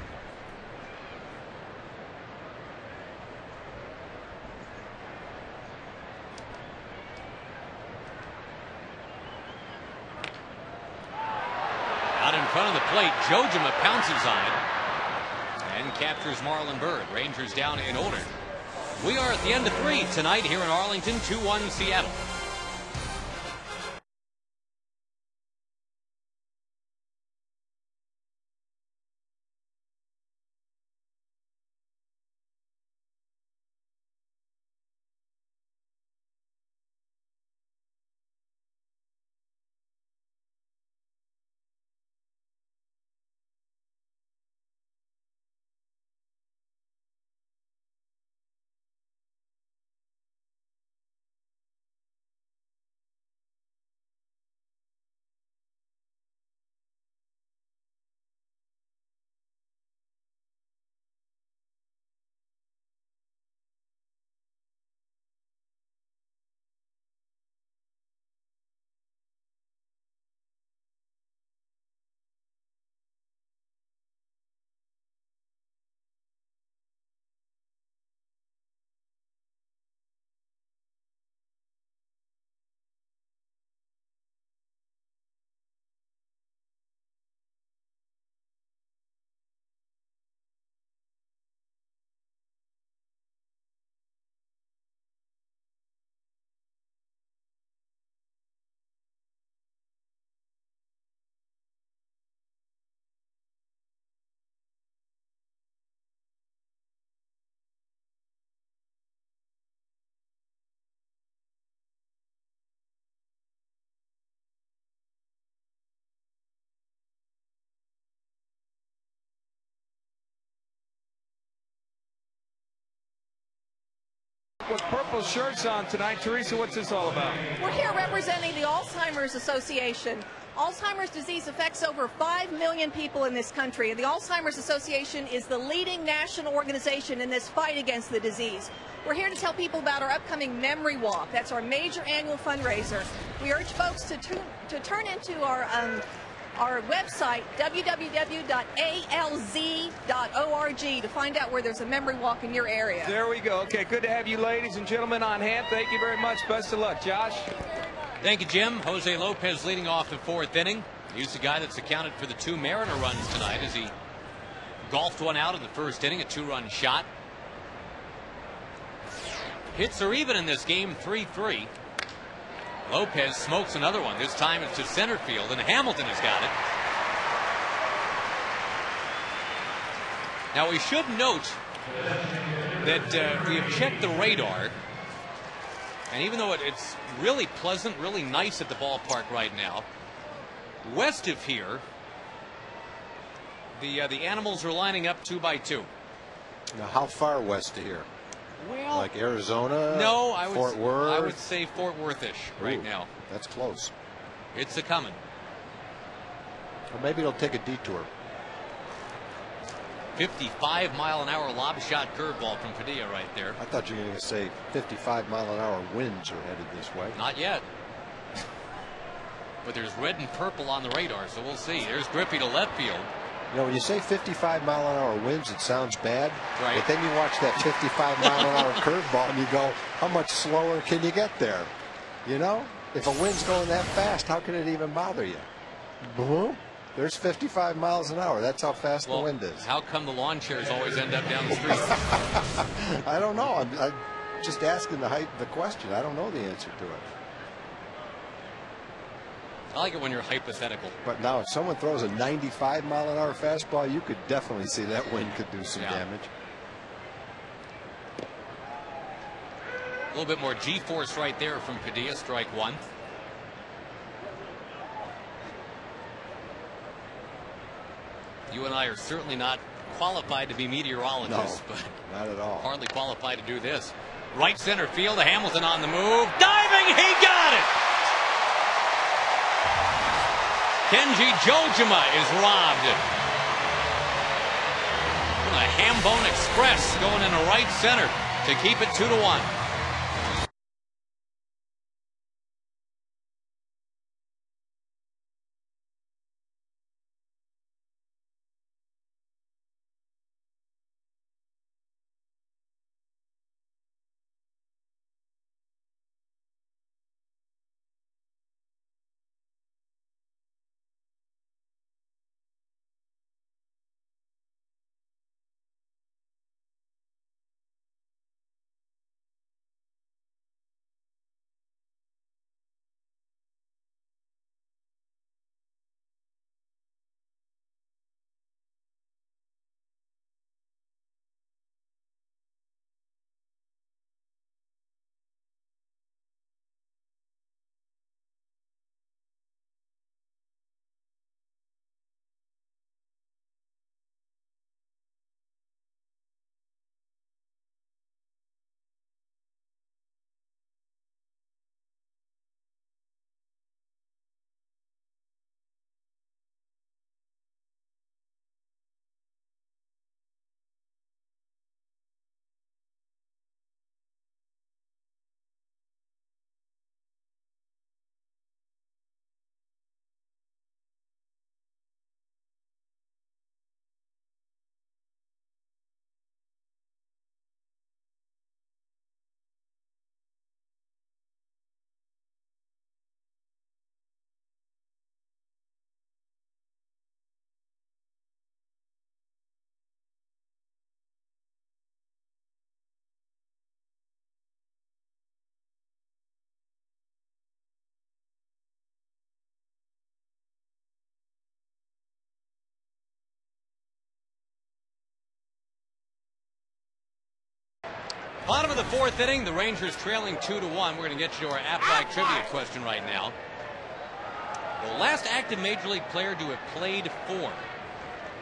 Out in front of the plate, Jojima pounces on it and captures Marlon Byrd. Rangers down in order. We are at the end of 3 tonight here in Arlington, 2-1 Seattle. With purple shirts on tonight. Teresa, what's this all about? We're here representing the Alzheimer's Association. Alzheimer's disease affects over 5 million people in this country, and the Alzheimer's Association is the leading national organization in this fight against the disease. We're here to tell people about our upcoming Memory Walk. That's our major annual fundraiser. We urge folks to turn into our website, www.alz.org, to find out where there's a Memory Walk in your area. There we go. Okay, good to have you ladies and gentlemen on hand. Thank you very much. Best of luck. Josh? Thank you, Jim. Jose Lopez leading off the fourth inning. He's the guy that's accounted for the 2 Mariner runs tonight as he golfed one out in the first inning, a 2-run shot. Hits are even in this game, 3-3. Lopez smokes another one. This time it's to center field, and Hamilton has got it. Now we should note that we have checked the radar, and even though it's really pleasant, really nice at the ballpark right now, west of here, the animals are lining up 2 by 2. Now, how far west of here? Well, like Arizona? No, Fort Worth? I would say Fort Worth-ish right now. That's close. It's a coming. Or maybe it'll take a detour. 55-mile-an-hour lob shot curveball from Padilla right there. I thought you were going to say 55-mile-an-hour winds are headed this way. Not yet. But there's red and purple on the radar, so we'll see. There's Griffey to left field. You know, when you say 55-mile-an-hour winds, it sounds bad. Right. But then you watch that 55-mile-an-hour curveball and you go, how much slower can you get there? You know, if a wind's going that fast, how can it even bother you? Boom. There's 55 miles an hour. That's how fast the wind is. How come the lawn chairs always end up down the street? I don't know. I'm just asking the question. I don't know the answer to it. I like it when you're hypothetical. But now if someone throws a 95-mile-an-hour fastball, you could definitely see that wind could do some damage. A little bit more G-force right there from Padilla, strike 1. You and I are certainly not qualified to be meteorologists, but not at all. Hardly qualified to do this. Right center field, Hamilton on the move. Diving, he got it! Kenji Jojima is robbed. The Hambone Express going into right center to keep it 2-1. Bottom of the fourth inning, the Rangers trailing 2-1. We're going to get you to our Aflac trivia question right now. The last active Major League player to have played for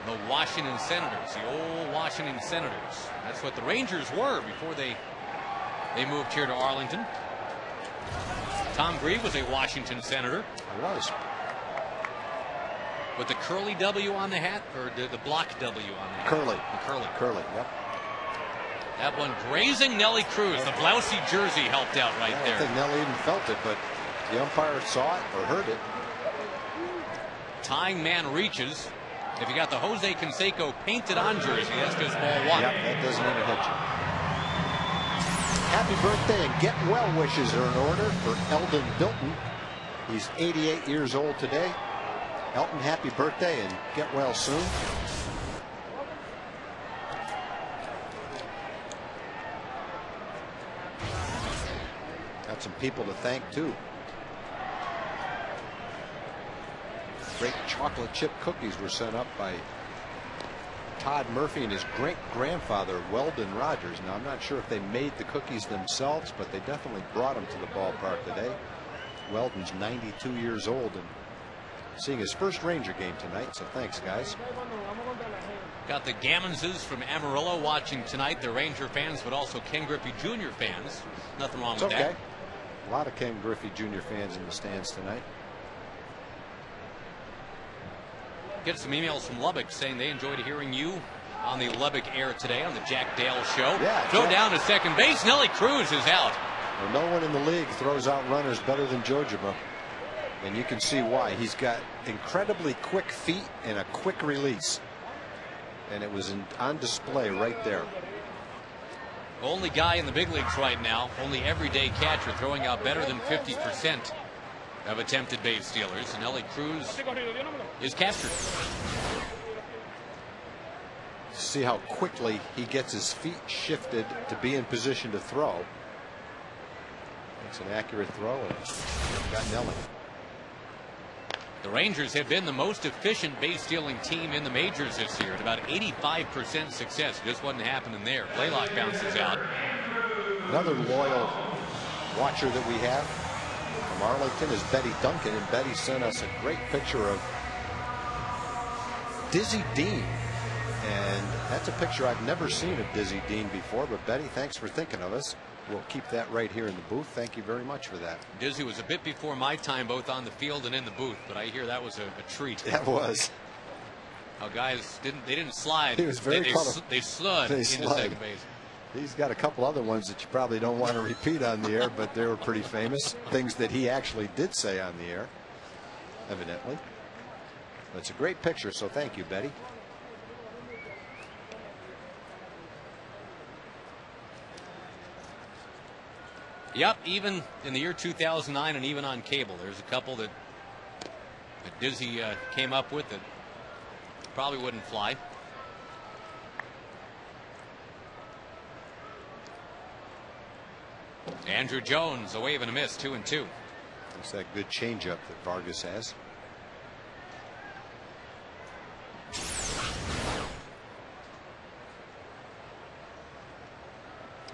the Washington Senators, the old Washington Senators. That's what the Rangers were before they moved here to Arlington. Tom Grieve was a Washington Senator. He was. With the curly W on the hat, or the block W on the hat? Curly. The curly. Curly, yep. That one grazing Nelly Cruz. The blousy jersey helped out right there. I don't think Nelly even felt it, but the umpire saw it or heard it. Tying man reaches. If you got the Jose Canseco painted on jersey, that's just ball one. Yep, that doesn't even hit you. Happy birthday and get well wishes are in order for Eldon Bilton. He's 88 years old today. Elton, happy birthday and get well soon. Got some people to thank too. Great chocolate chip cookies were sent up by Todd Murphy and his great-grandfather Weldon Rogers. Now I'm not sure if they made the cookies themselves, but they definitely brought them to the ballpark today. Weldon's 92 years old and seeing his first Ranger game tonight, so thanks, guys. Got the Gammonses from Amarillo watching tonight. They're Ranger fans, but also Ken Griffey Jr. fans. Nothing wrong with that. A lot of Ken Griffey Jr. fans in the stands tonight. Get some emails from Lubbock saying they enjoyed hearing you on the Lubbock air today on the Jack Dale show. Yeah, Throw down to second base. Nelly Cruz is out. Well, no one in the league throws out runners better than Jojima. And you can see why. He's got incredibly quick feet and a quick release. And it was on display right there. Only guy in the big leagues right now, only everyday catcher throwing out better than 50% of attempted base stealers. Nelly Cruz is captured. See how quickly he gets his feet shifted to be in position to throw. Makes an accurate throw and got Nelly. The Rangers have been the most efficient base stealing team in the majors this year at about 85% success. Just wasn't happening there. Blaylock bounces out. Another loyal watcher that we have from Arlington is Betty Duncan, and Betty sent us a great picture of Dizzy Dean. And that's a picture I've never seen of Dizzy Dean before, but Betty, thanks for thinking of us. We'll keep that right here in the booth. Thank you very much for that. Dizzy was a bit before my time, both on the field and in the booth, but I hear that was a treat. That was. How guys didn't slide. He was very colorful. They slid into second base. He's got a couple other ones that you probably don't want to repeat on the air, but they were pretty famous. Things that he actually did say on the air, evidently. But it's a great picture, so thank you, Betty. Yep, even in the year 2009 and even on cable, there's a couple that Dizzy came up with that probably wouldn't fly. Andrew Jones, a wave and a miss, 2-2. It's that good changeup that Vargas has.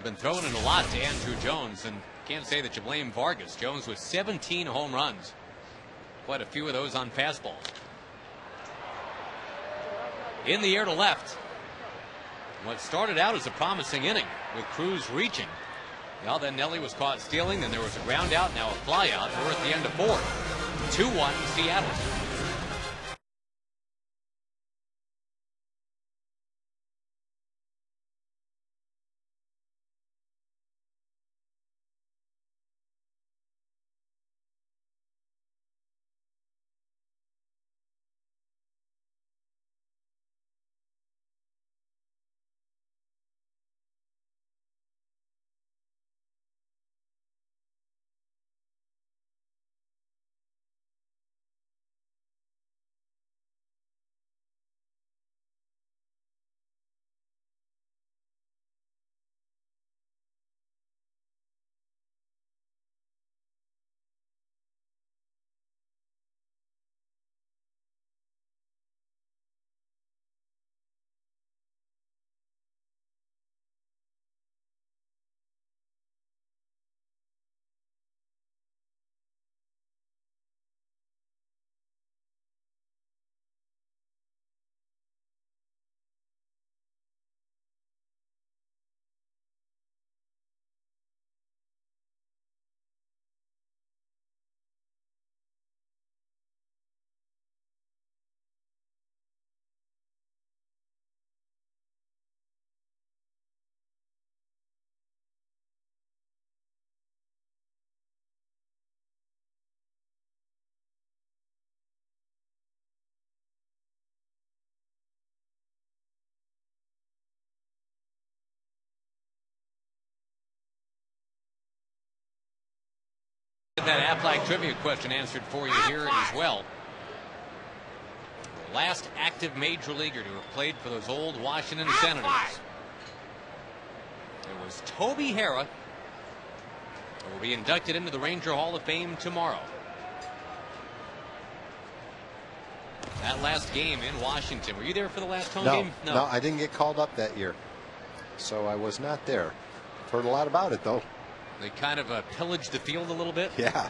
Been throwing it a lot to Andrew Jones, and can't say that you blame Vargas. Jones with 17 home runs, quite a few of those on fastballs. In the air to left. What started out as a promising inning with Cruz reaching. Well, then Nelly was caught stealing, then there was a ground out, now a fly out. We're at the end of 4. 2-1 Seattle. get that Aflac trivia question answered for you here as well. The last active major leaguer to have played for those old Washington Senators. It was Toby Harrah, who will be inducted into the Ranger Hall of Fame tomorrow. That last game in Washington. Were you there for the last home game? No, I didn't get called up that year, so I was not there. Heard a lot about it, though. They kind of pillaged the field a little bit. Yeah.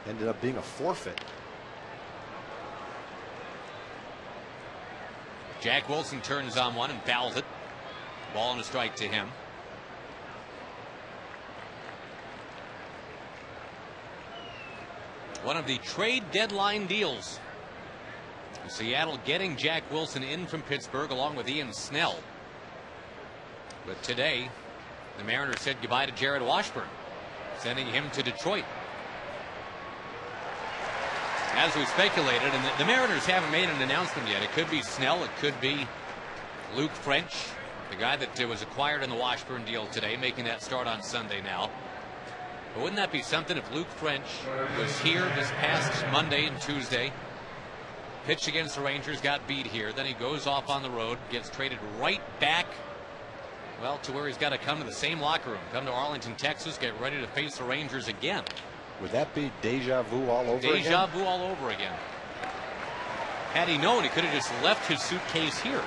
Ended up being a forfeit. Jack Wilson turns on one and fouls it. Ball and a strike to him. One of the trade deadline deals. Seattle getting Jack Wilson in from Pittsburgh along with Ian Snell. But today, the Mariners said goodbye to Jared Washburn, sending him to Detroit. As we speculated, and the Mariners haven't made an announcement yet. It could be Snell, it could be Luke French, the guy that was acquired in the Washburn deal today, making that start on Sunday now. But wouldn't that be something if Luke French was here this past Monday and Tuesday, pitched against the Rangers, got beat here, then he goes off on the road, gets traded right back, well, to where he's got to come to the same locker room, come to Arlington, Texas, get ready to face the Rangers again. Would that be deja vu all over again? Deja vu all over again. Had he known, he could have just left his suitcase here.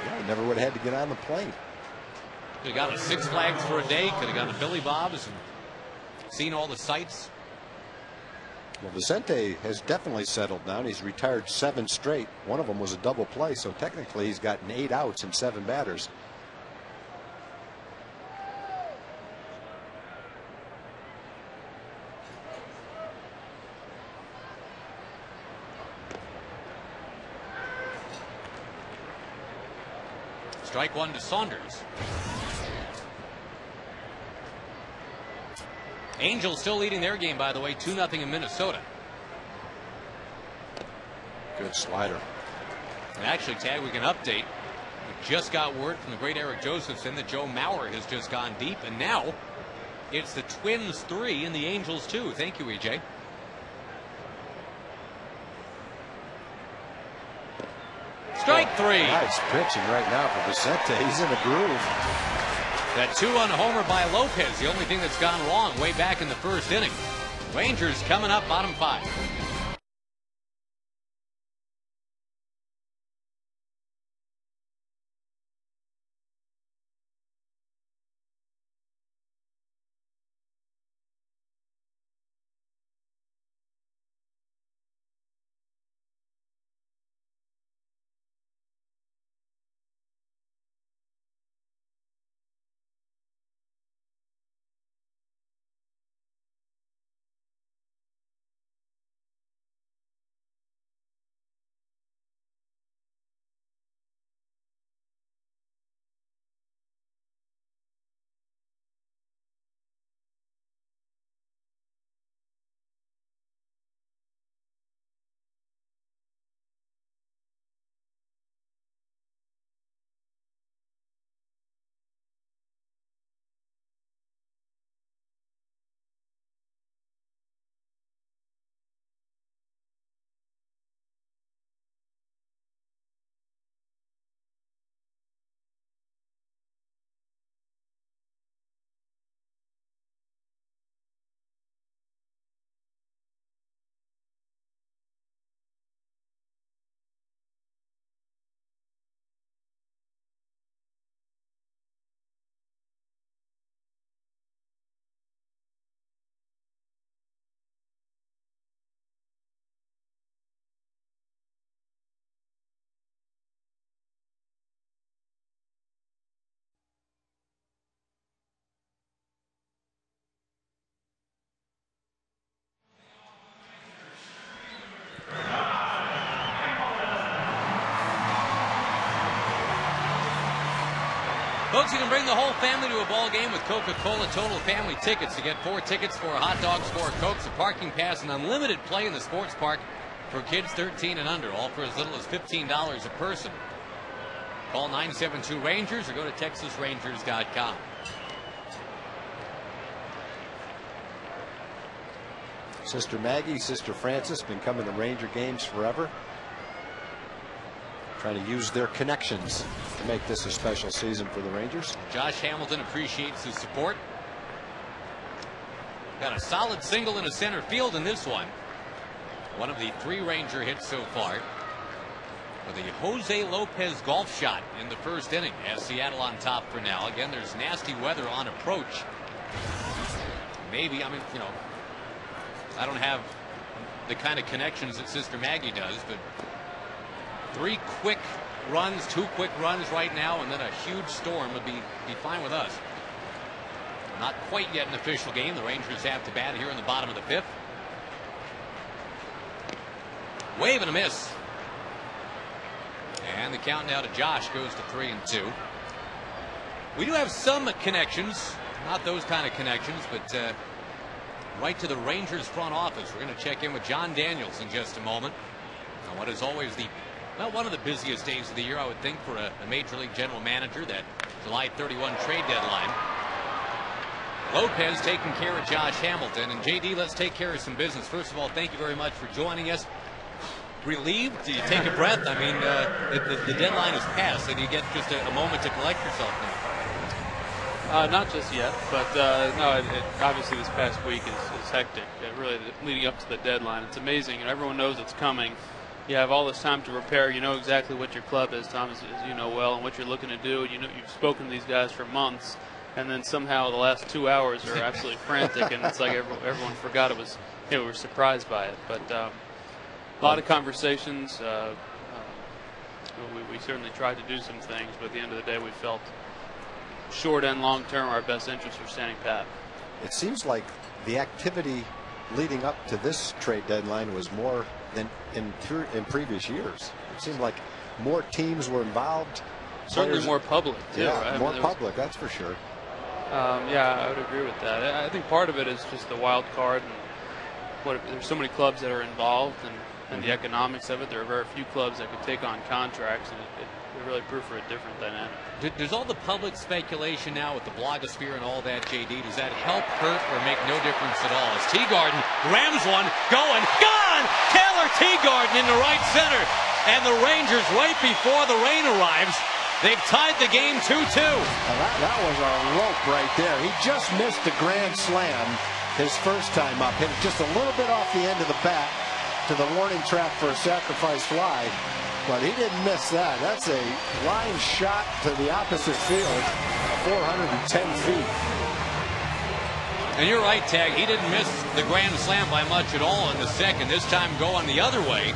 Yeah, he never would have had to get on the plane. Could have gone to Six Flags for a day, could have gone to Billy Bob's and seen all the sights. Well, Vicente has definitely settled down. He's retired 7 straight. One of them was a double play, so technically he's gotten 8 outs and 7 batters. Strike one to Saunders. Angels still leading their game, by the way, 2-0 in Minnesota. Good slider. And actually, Tag, we can update. We just got word from the great Eric Josephson that Joe Mauer has just gone deep, and now it's the Twins 3 and the Angels 2. Thank you, EJ. Strike 3. Nice pitching right now for Vicente. He's in a groove. That 2-run homer by Lopez, the only thing that's gone wrong way back in the first inning. Rangers coming up, bottom 5. Folks, you can bring the whole family to a ball game with Coca-Cola Total Family Tickets. You get 4 tickets, 4 hot dogs, 4 Cokes, a parking pass, and unlimited play in the sports park for kids 13 and under, all for as little as $15 a person. Call 972-RANGERS or go to TexasRangers.com. Sister Maggie, Sister Frances, been coming to Ranger games forever. Trying to use their connections to make this a special season for the Rangers. Josh Hamilton appreciates his support. Got a solid single into center field in this one. One of the 3 Ranger hits so far. With a Jose Lopez golf shot in the first inning, as Seattle on top for now. Again, there's nasty weather on approach. Maybe, I mean, you know, I don't have the kind of connections that Sister Maggie does, but 3 quick runs, 2 quick runs right now, and then a huge storm would be fine with us. Not quite yet an official game. The Rangers have to bat here in the bottom of the 5th. Wave and a miss. And the count now to Josh goes to 3-2. We do have some connections, not those kind of connections, but right to the Rangers front office. We're going to check in with John Daniels in just a moment. Now, what is always one of the busiest days of the year, I would think, for a Major League general manager, that July 31 trade deadline. Lopez taking care of Josh Hamilton. And JD, let's take care of some business. First of all, thank you very much for joining us. Relieved? Do you take a breath? I mean, the deadline is passed, so do you get just a moment to collect yourself now? Not just yet, but no, obviously this past week is hectic. Really leading up to the deadline. It's amazing, and everyone knows it's coming. You have all this time to prepare. You know exactly what your club is, Tom, as you know well, and what you're looking to do. You know, you've spoken to these guys for months, and then somehow the last 2 hours are absolutely frantic, and it's like everyone forgot it was. We were surprised by it, but a lot of conversations. We certainly tried to do some things, but at the end of the day, we felt short and long term our best interests were standing pat. It seems like the activity leading up to this trade deadline was more than in previous years. It seemed like more teams were involved. Certainly more public, too. Yeah, right? more public, that's for sure. Yeah, I would agree with that. I think part of it is just the wild card, and there's so many clubs that are involved, and the economics of it. There are very few clubs that could take on contracts, and it really proved for a different dynamic. Does all the public speculation now with the blogosphere and all that, JD, does that help, hurt, or make no difference at all? As Teagarden rams one, gone! Taylor Teagarden into right center, and the Rangers, right before the rain arrives, they've tied the game 2-2. That was a rope right there. He just missed the grand slam his first time up. Hit it just a little bit off the end of the bat to the warning track for a sacrifice fly. But he didn't miss that. That's a line shot to the opposite field, 410 feet. And you're right, Tag. He didn't miss the grand slam by much at all in the second. This time going the other way.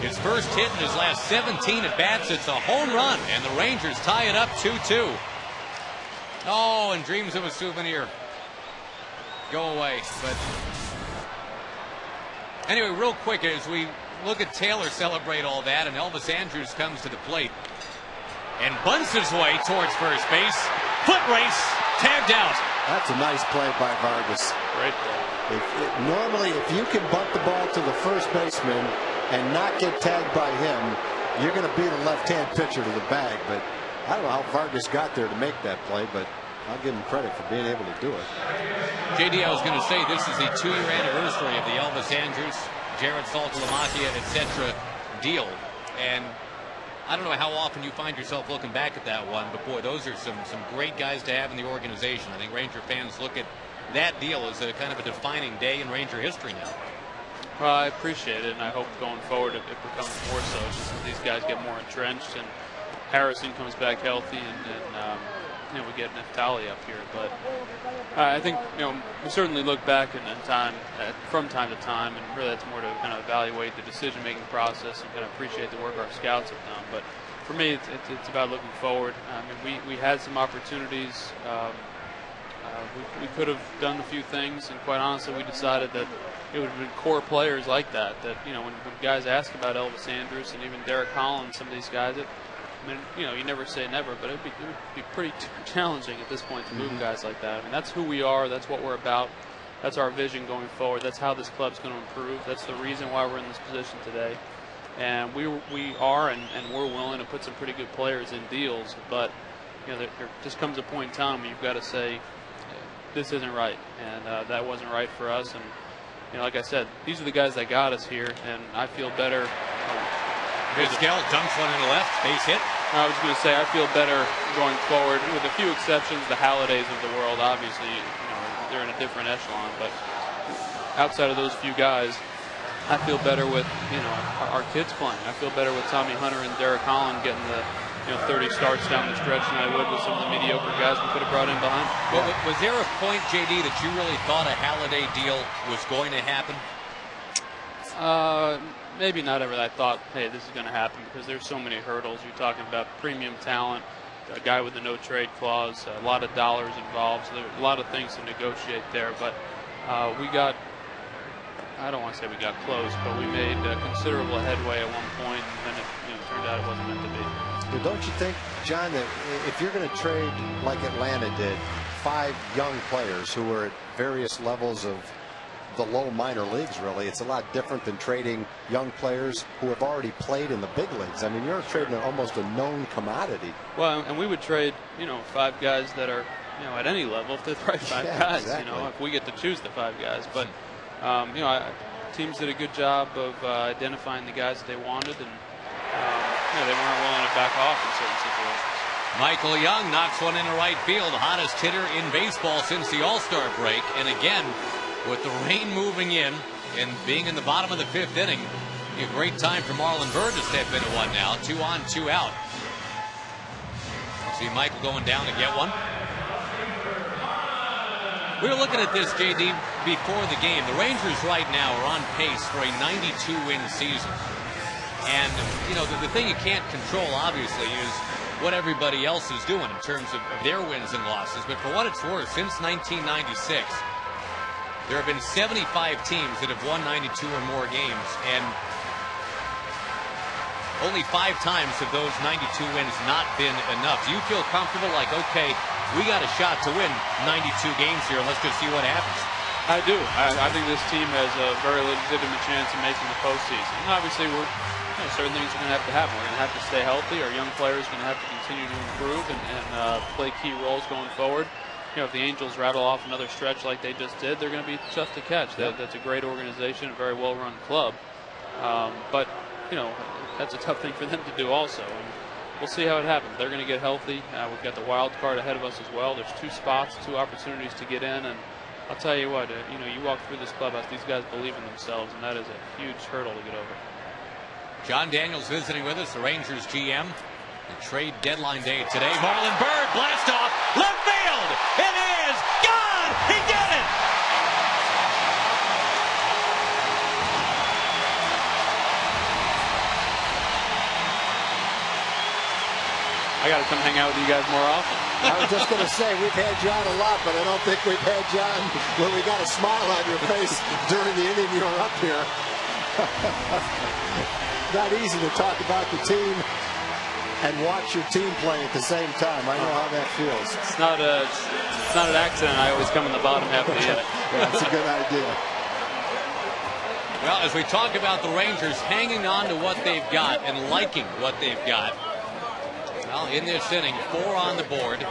His first hit in his last 17 at bats. It's a home run, and the Rangers tie it up 2-2. Oh, and dreams of a souvenir go away. But anyway, real quick, as we look at Taylor celebrate all that, and Elvis Andrus comes to the plate and bunts his way towards first base. Foot race, tagged out. That's a nice play by Vargas. Great play. Normally, if you can bunt the ball to the first baseman and not get tagged by him, you're going to beat a left-hand pitcher to the bag. But I don't know how Vargas got there to make that play, but I'll give him credit for being able to do it. JD, I was going to say, this is the 2-year anniversary of the Elvis Andrus, Jared Saltalamacchia, etc. deal. And I don't know how often you find yourself looking back at that one, but boy, those are some great guys to have in the organization. I think Ranger fans look at that deal as a kind of a defining day in Ranger history now. Well, I appreciate it, and I hope going forward it becomes more so, just as these guys get more entrenched and Harrison comes back healthy, and we get Neftali up here. But I think we certainly look back in time from time to time, and really that's more to kind of evaluate the decision-making process and kind of appreciate the work our scouts have done. But for me, it's about looking forward. I mean, we had some opportunities. We could have done a few things, and quite honestly, we decided that it would have been core players like that. When guys ask about Elvis Andrus and even Derek Collins, some of these guys, you never say never, but it would be pretty challenging at this point to move guys like that. I mean, that's who we are. That's what we're about. That's our vision going forward. That's how this club's going to improve. That's the reason why we're in this position today. And we are and we're willing to put some pretty good players in deals, but there just comes a point in time where you've got to say this isn't right, and that wasn't right for us. And like I said, these are the guys that got us here, and I feel better. Vizquel dunks one in the left, base hit. I was going to say I feel better going forward, with a few exceptions. The Hallidays of the world, obviously, they're in a different echelon, but outside of those few guys, I feel better with our kids playing. I feel better with Tommy Hunter and Derek Holland getting the 30 starts down the stretch than I would with some of the mediocre guys we could have brought in behind. Well, was there a point, JD, that you really thought a Halliday deal was going to happen? Maybe not ever. I thought, hey, this is going to happen, because there's so many hurdles. You're talking about premium talent, a guy with a no trade clause, a lot of dollars involved. So there are a lot of things to negotiate there. But we got, I don't want to say we got close, but we made considerable headway at one point, and then it turned out it wasn't meant to be. Well, don't you think, John, that if you're going to trade like Atlanta did, 5 young players who were at various levels of the low minor leagues, really, it's a lot different than trading young players who have already played in the big leagues. I mean, you're trading almost a known commodity. Well, and we would trade, 5 guys that are, at any level, if they're the right 5 guys, exactly. If we get to choose the 5 guys. But, teams did a good job of identifying the guys that they wanted, and they weren't willing to back off in certain situations. Michael Young knocks one into right field, hottest hitter in baseball since the All-Star break. And again, with the rain moving in and being in the bottom of the 5th inning, a great time for Marlon Byrd to step into one now. 2 on, 2 out. See Michael going down to get one. We were looking at this, JD, before the game. The Rangers right now are on pace for a 92-win season. And, the thing you can't control, obviously, is what everybody else is doing in terms of their wins and losses. But for what it's worth, since 1996, there have been 75 teams that have won 92 or more games, and only 5 times have those 92 wins not been enough. Do you feel comfortable, like, okay, we got a shot to win 92 games here, let's just see what happens? I do. I think this team has a very legitimate chance of making the postseason. And obviously, certain things are going to have to happen. We're going to have to stay healthy. Our young players are going to have to continue to improve and play key roles going forward. If the Angels rattle off another stretch like they just did, they're going to be tough to catch. That's a great organization, a very well-run club. But that's a tough thing for them to do also. And we'll see how it happens. They're going to get healthy. We've got the wild card ahead of us as well. There's 2 spots, 2 opportunities to get in. And I'll tell you what, you walk through this clubhouse, these guys believe in themselves, and that is a huge hurdle to get over. John Daniels visiting with us, the Rangers GM. The trade deadline day today. Marlon Byrd, blast off, left field. It is gone. He did it. I got to come hang out with you guys more often. I was just going to say, we've had John a lot, but I don't think we've had John where we got a smile on your face during the inning you were up here. Not easy to talk about the team and watch your team play at the same time. I know how that feels. It's not an accident. I always come in the bottom half of the inning. That's a good idea. Well, as we talk about the Rangers hanging on to what they've got and liking what they've got, well, in this inning, 4 on the board,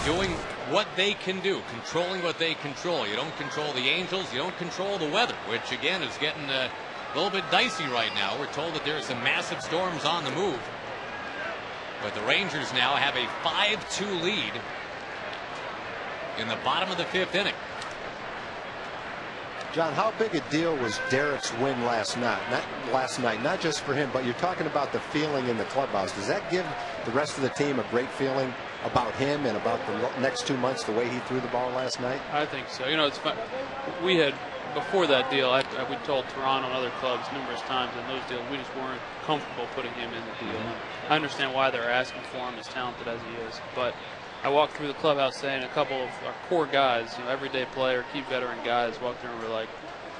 doing what they can do, controlling what they control. You don't control the Angels, you don't control the weather, which again is getting a little bit dicey right now. We're told that there are some massive storms on the move. But the Rangers now have a 5-2 lead in the bottom of the 5th inning. John, how big a deal was Derek's win last night? Not just for him, but you're talking about the feeling in the clubhouse. Does that give the rest of the team a great feeling about him and about the next 2 months, the way he threw the ball last night? I think so. It's fun. We had, before that deal, we told Toronto and other clubs numerous times in those deals, we just weren't comfortable putting him in the deal. I understand why they're asking for him, as talented as he is, but I walked through the clubhouse saying a couple of our core guys, everyday player, key veteran guys, walked through and were like,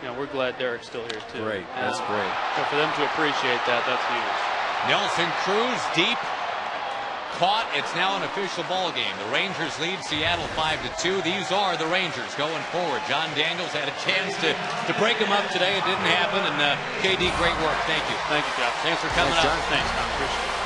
we're glad Derek's still here too. Great, that's great. For them to appreciate that, that's huge. Nelson Cruz deep, caught. It's now an official ball game. The Rangers lead Seattle 5-2. These are the Rangers going forward. John Daniels had a chance to break them up today. It didn't happen. And JD, great work. Thank you. Thank you, Jeff. Thanks for coming up. Thanks, Tom. Appreciate it.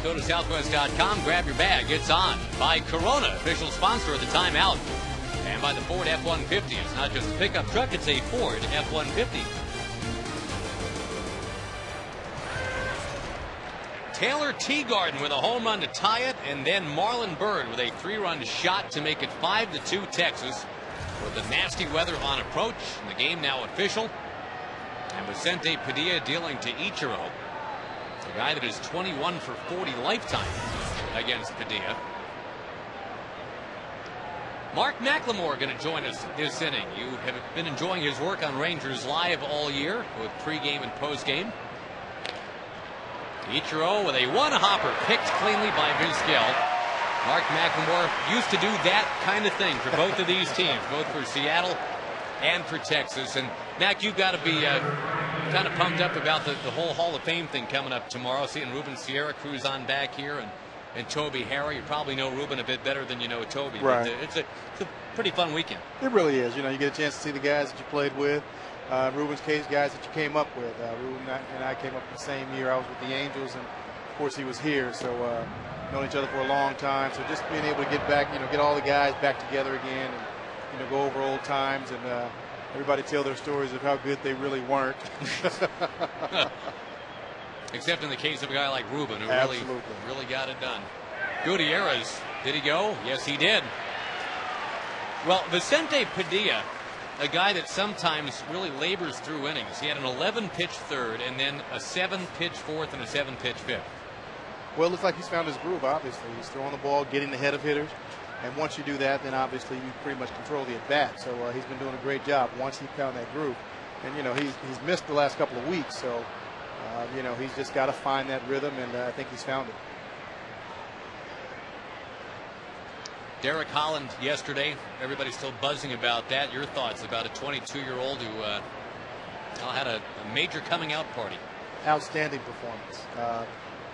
Go to Southwest.com, grab your bag. It's on. By Corona, official sponsor of the timeout. And by the Ford F-150. It's not just a pickup truck, it's a Ford F-150. Taylor Teagarden with a home run to tie it, and then Marlon Byrd with a 3-run shot to make it 5-2 Texas. With the nasty weather on approach, and the game now official. And Vicente Padilla dealing to Ichiro, a guy that is 21 for 40 lifetime against Padilla. Mark McLemore going to join us this inning. You have been enjoying his work on Rangers Live all year with pregame and postgame. Ichiro with a one-hopper picked cleanly by Vizquel. Mark McLemore used to do that kind of thing for both of these teams, both for Seattle and for Texas. And, Mac, you've got to be kind of pumped up about the whole Hall of Fame thing coming up tomorrow. Seeing Ruben Sierra cruise on back here and Toby Harrah. You probably know Ruben a bit better than you know Toby. Right. But it's a pretty fun weekend. It really is. You know, you get a chance to see the guys that you played with. Ruben's case, guys that you came up with. Ruben and I came up the same year. I was with the Angels, and, of course, he was here. So, known each other for a long time. So just being able to get back, get all the guys back together again and, go over old times and everybody tell their stories of how good they really weren't. Except in the case of a guy like Ruben, who really got it done. Gutierrez, did he go? Yes, he did. Well, Vicente Padilla, a guy that sometimes really labors through innings. He had an 11-pitch third and then a 7-pitch fourth and a 7-pitch fifth. Well, it looks like he's found his groove, obviously. He's throwing the ball, getting ahead of hitters. And once you do that, then obviously you pretty much control the at-bat. So he's been doing a great job once he found that groove. And, he's missed the last couple of weeks. So, he's just got to find that rhythm, and I think he's found it. Derek Holland yesterday, everybody's still buzzing about that. Your thoughts about a 22-year-old who had a major coming out party? Outstanding performance.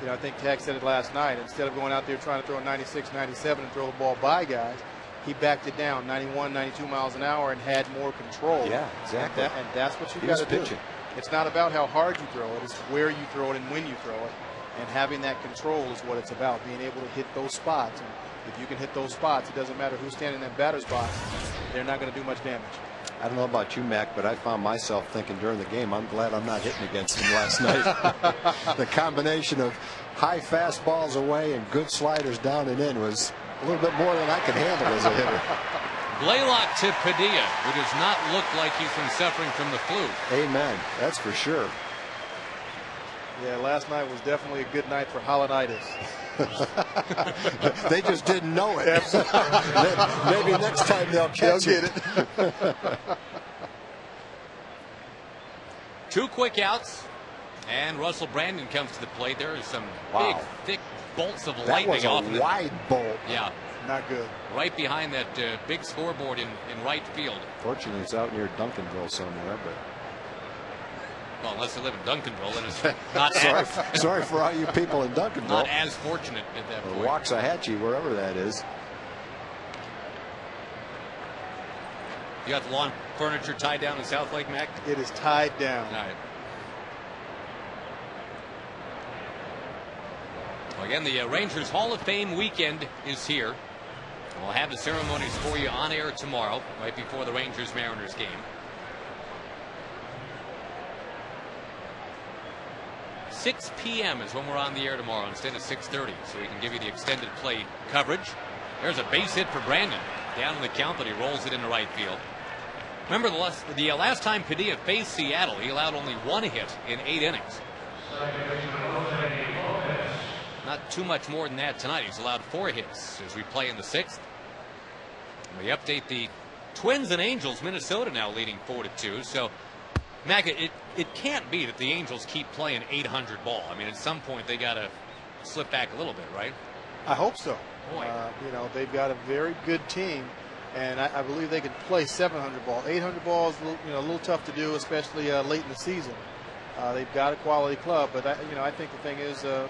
I think Tex said it last night. Instead of going out there trying to throw 96, 97 and throw the ball by guys, he backed it down 91, 92 miles an hour and had more control. Yeah, exactly. And that's what you got to do. It's not about how hard you throw it. It's where you throw it and when you throw it. And having that control is what it's about, being able to hit those spots. And if you can hit those spots, it doesn't matter who's standing in that batter's box. They're not going to do much damage. I don't know about you, Mac, but I found myself thinking during the game, I'm glad I'm not hitting against him last night. The combination of high fastballs away and good sliders down and in was a little bit more than I could handle as a hitter. Blaylock to Padilla, who does not look like he's been suffering from the flu. Amen. That's for sure. Yeah, last night was definitely a good night for Hollanditis. They just didn't know it. Maybe next time they'll catch it. Two quick outs, and Russell Brandon comes to the plate. There is some big, thick bolts of lightning off that was a wide bolt. Yeah. Not good. Right behind that big scoreboard in right field. Fortunately, it's out near Duncanville somewhere, but. Well, unless they live in Duncanville, then it's not sorry for all you people in Duncanville. Not as fortunate at that point. Waxahachie, wherever that is. You got the lawn furniture tied down in South Lake, Mac? It is tied down. All right. Well, again, the Rangers Hall of Fame weekend is here. We'll have the ceremonies for you on air tomorrow, right before the Rangers-Mariners game. 6 p.m. is when we're on the air tomorrow instead of 6:30, so we can give you the extended play coverage. There's a base hit for Brandon. Down in the count, but he rolls it into right field. Remember, the last time Padilla faced Seattle, he allowed only one hit in 8 innings. Not too much more than that tonight. He's allowed 4 hits as we play in the 6th. And we update the Twins and Angels. Minnesota now leading 4-2. So, Mac, it can't be that the Angels keep playing 800 ball. I mean, at some point they got to slip back a little bit, right? I hope so. Boy. They've got a very good team, and I believe they can play 700 ball. 800 ball is a little tough to do, especially late in the season. They've got a quality club, but I think the thing is the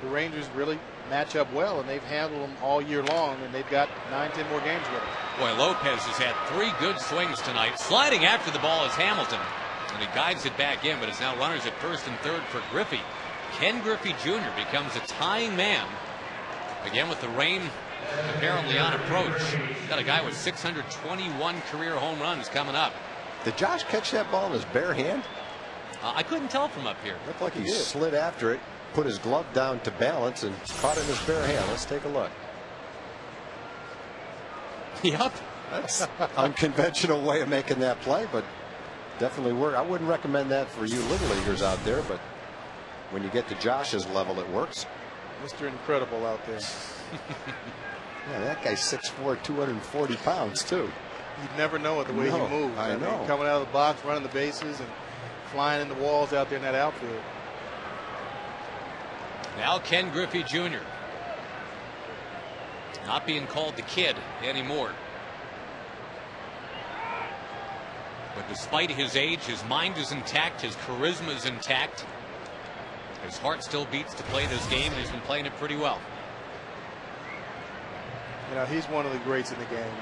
Rangers really match up well, and they've handled them all year long, and they've got 9-10 more games with them. Boy, Lopez has had 3 good swings tonight. Sliding after the ball is Hamilton, and he guides it back in, but it's now runners at first and third for Griffey. Ken Griffey Jr. becomes a tying man. Again with the rain apparently on approach. Got a guy with 621 career home runs coming up. Did Josh catch that ball in his bare hand? I couldn't tell from up here. Looked like he slid after it, put his glove down to balance, and caught it in his bare hand. Let's take a look. Yep. That's unconventional way of making that play, but definitely work. I wouldn't recommend that for you little leaguers out there, but when you get to Josh's level, it works. Mr. Incredible out there. Yeah, that guy's 6'4", 240 pounds, too. You'd never know it the way he moves. I know. Mean, coming out of the box, running the bases, and flying in the walls out there in that outfield. Now Ken Griffey Jr. not being called the kid anymore. But despite his age, his mind is intact, his charisma is intact. His heart still beats to play this game, and he's been playing it pretty well. You know, he's one of the greats in the game.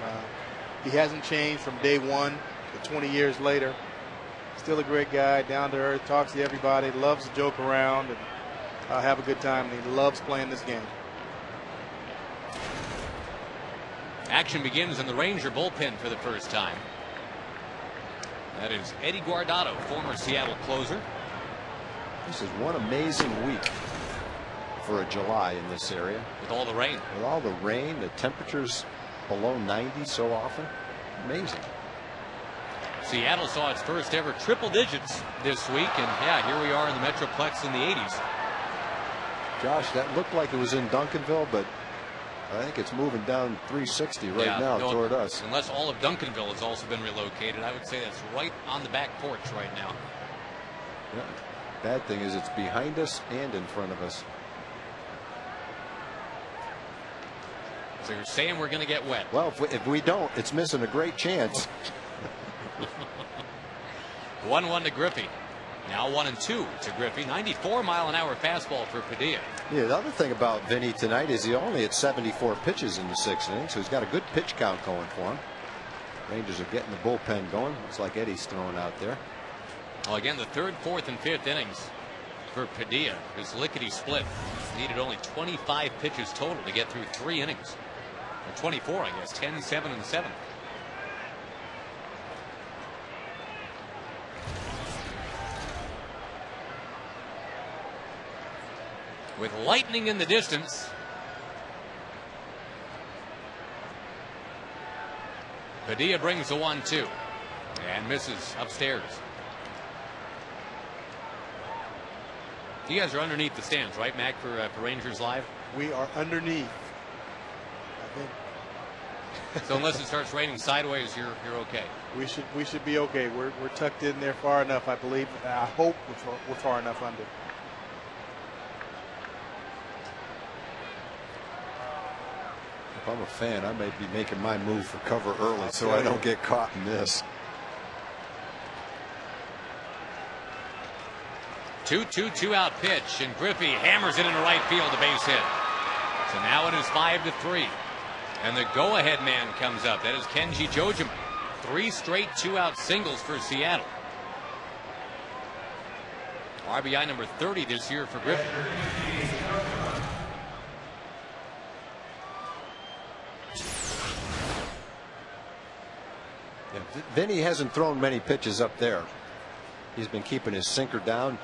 He hasn't changed from day one to 20 years later. Still a great guy, down to earth, talks to everybody, loves to joke around and have a good time, and he loves playing this game. Action begins in the Ranger bullpen for the first time. That is Eddie Guardado, former Seattle closer. This is one amazing week for a July in this area. With all the rain. With all the rain, the temperatures below 90 so often. Amazing. Seattle saw its first ever triple digits this week, and yeah, here we are in the Metroplex in the 80s. Josh, that looked like it was in Duncanville, but I think it's moving down 360 right now toward us. Unless all of Duncanville has also been relocated, I would say that's right on the back porch right now. Yeah. Bad thing is it's behind us and in front of us. So you're saying we're going to get wet? Well, if we don't, it's missing a great chance. 1-1 to Griffey. Now 1-2 to Griffey. 94-mile-an-hour fastball for Padilla. Yeah, the other thing about Vinny tonight is he only had 74 pitches in the 6th inning, so he's got a good pitch count going for him. Rangers are getting the bullpen going. Looks like Eddie's throwing out there. Well, again, the 3rd, 4th, and 5th innings for Padilla. His lickety split needed only 25 pitches total to get through 3 innings. Or 24, I guess. 10, 7, and 7. With lightning in the distance, Padilla brings the 1-2 and misses upstairs. You guys are underneath the stands, right, Mac, for Rangers Live? We are underneath. I think. So unless it starts raining sideways, you're okay. We should be okay. We're tucked in there far enough, I believe. I hope we're far enough under. If I'm a fan, I may be making my move for cover early so I don't get caught in this. 2-2, 2-out pitch, and Griffey hammers it into right field, a base hit. So now it is 5-3, and the go-ahead man comes up. That is Kenji Jojima. 3 straight 2-out singles for Seattle. RBI number 30 this year for Griffey. Yeah, Vinny hasn't thrown many pitches up there. He's been keeping his sinker down,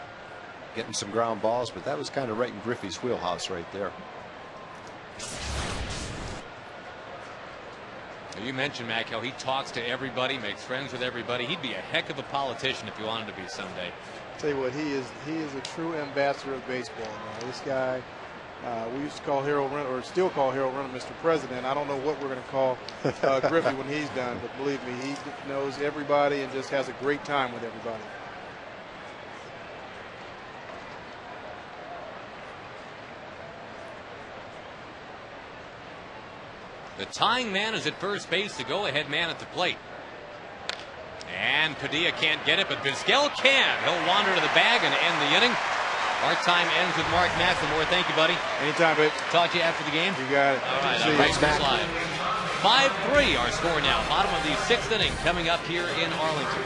getting some ground balls, but that was kind of right in Griffey's wheelhouse right there. You mentioned, Mac, how he talks to everybody, makes friends with everybody. He'd be a heck of a politician if you wanted to be someday. Tell you what, he is a true ambassador of baseball. Now, this guy, we used to call Harold Renner, or still call Harold Renner, Mr. President. I don't know what we're going to call Griffey when he's done, but believe me, he knows everybody and just has a great time with everybody. The tying man is at first base, the go-ahead man at the plate. And Padilla can't get it, but Vizquel can. He'll wander to the bag and end the inning. Our time ends with Mark McLemore. Thank you, buddy. Anytime, babe. Talk to you after the game. You got it. All right, I'm Rangers Live. 5-3 our score now. Bottom of the 6th inning coming up here in Arlington.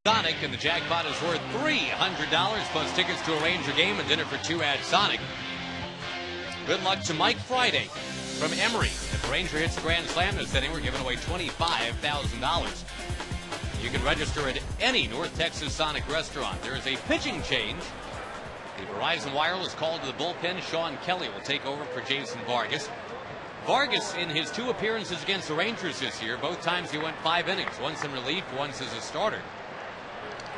Sonic, and the jackpot is worth $300 plus tickets to a Ranger game and dinner for two at Sonic. Good luck to Mike Friday from Emory. If the Ranger hits the Grand Slam this inning, we're giving away $25,000. You can register at any North Texas Sonic restaurant. There is a pitching change. The Verizon Wireless called to the bullpen. Sean Kelly will take over for Jason Vargas. Vargas, in his 2 appearances against the Rangers this year, both times he went 5 innings, once in relief, once as a starter.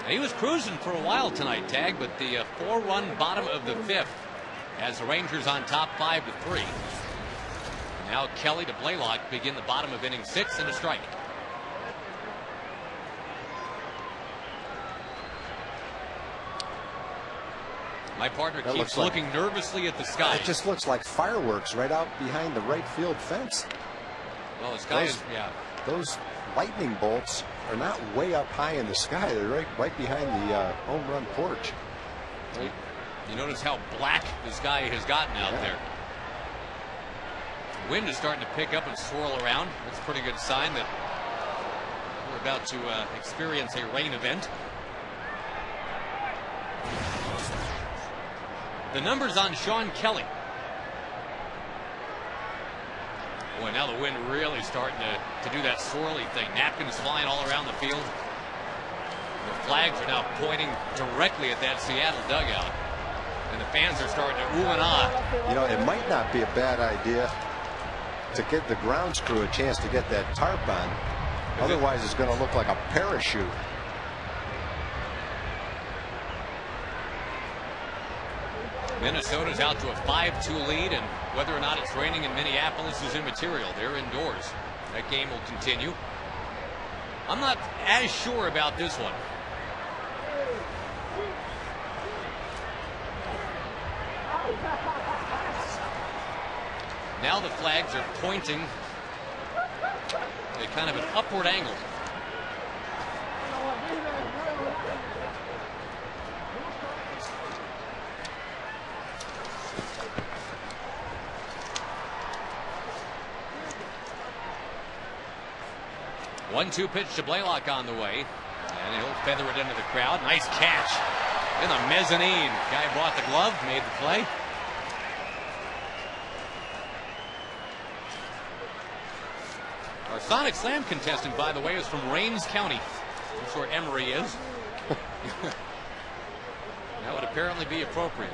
And he was cruising for a while tonight, Tag, but the 4-run bottom of the 5th has the Rangers on top 5-3. Now Kelly to Blaylock begin the bottom of inning 6 and a strike. My partner keeps looking nervously at the sky. It just looks like fireworks right out behind the right field fence. Well, the sky is, yeah. Those lightning bolts are not way up high in the sky. They're right behind the home run porch. You notice how black the sky has gotten out there. The wind is starting to pick up and swirl around. That's a pretty good sign that we're about to experience a rain event. The numbers on Sean Kelly. Boy, now the wind really starting to do that swirly thing. Napkins flying all around the field. The flags are now pointing directly at that Seattle dugout. And the fans are starting to ooh and ah. You know, it might not be a bad idea to get the grounds crew a chance to get that tarp on. Otherwise, it's going to look like a parachute. Minnesota's out to a 5-2 lead, and whether or not it's raining in Minneapolis is immaterial. They're indoors. That game will continue. I'm not as sure about this one. Now the flags are pointing at kind of an upward angle. One-two pitch to Blaylock on the way, and he'll feather it into the crowd. Nice catch in the mezzanine. Guy brought the glove, made the play. Our Sonic Slam contestant, by the way, is from Rains County. That's where Emory is. That would apparently be appropriate.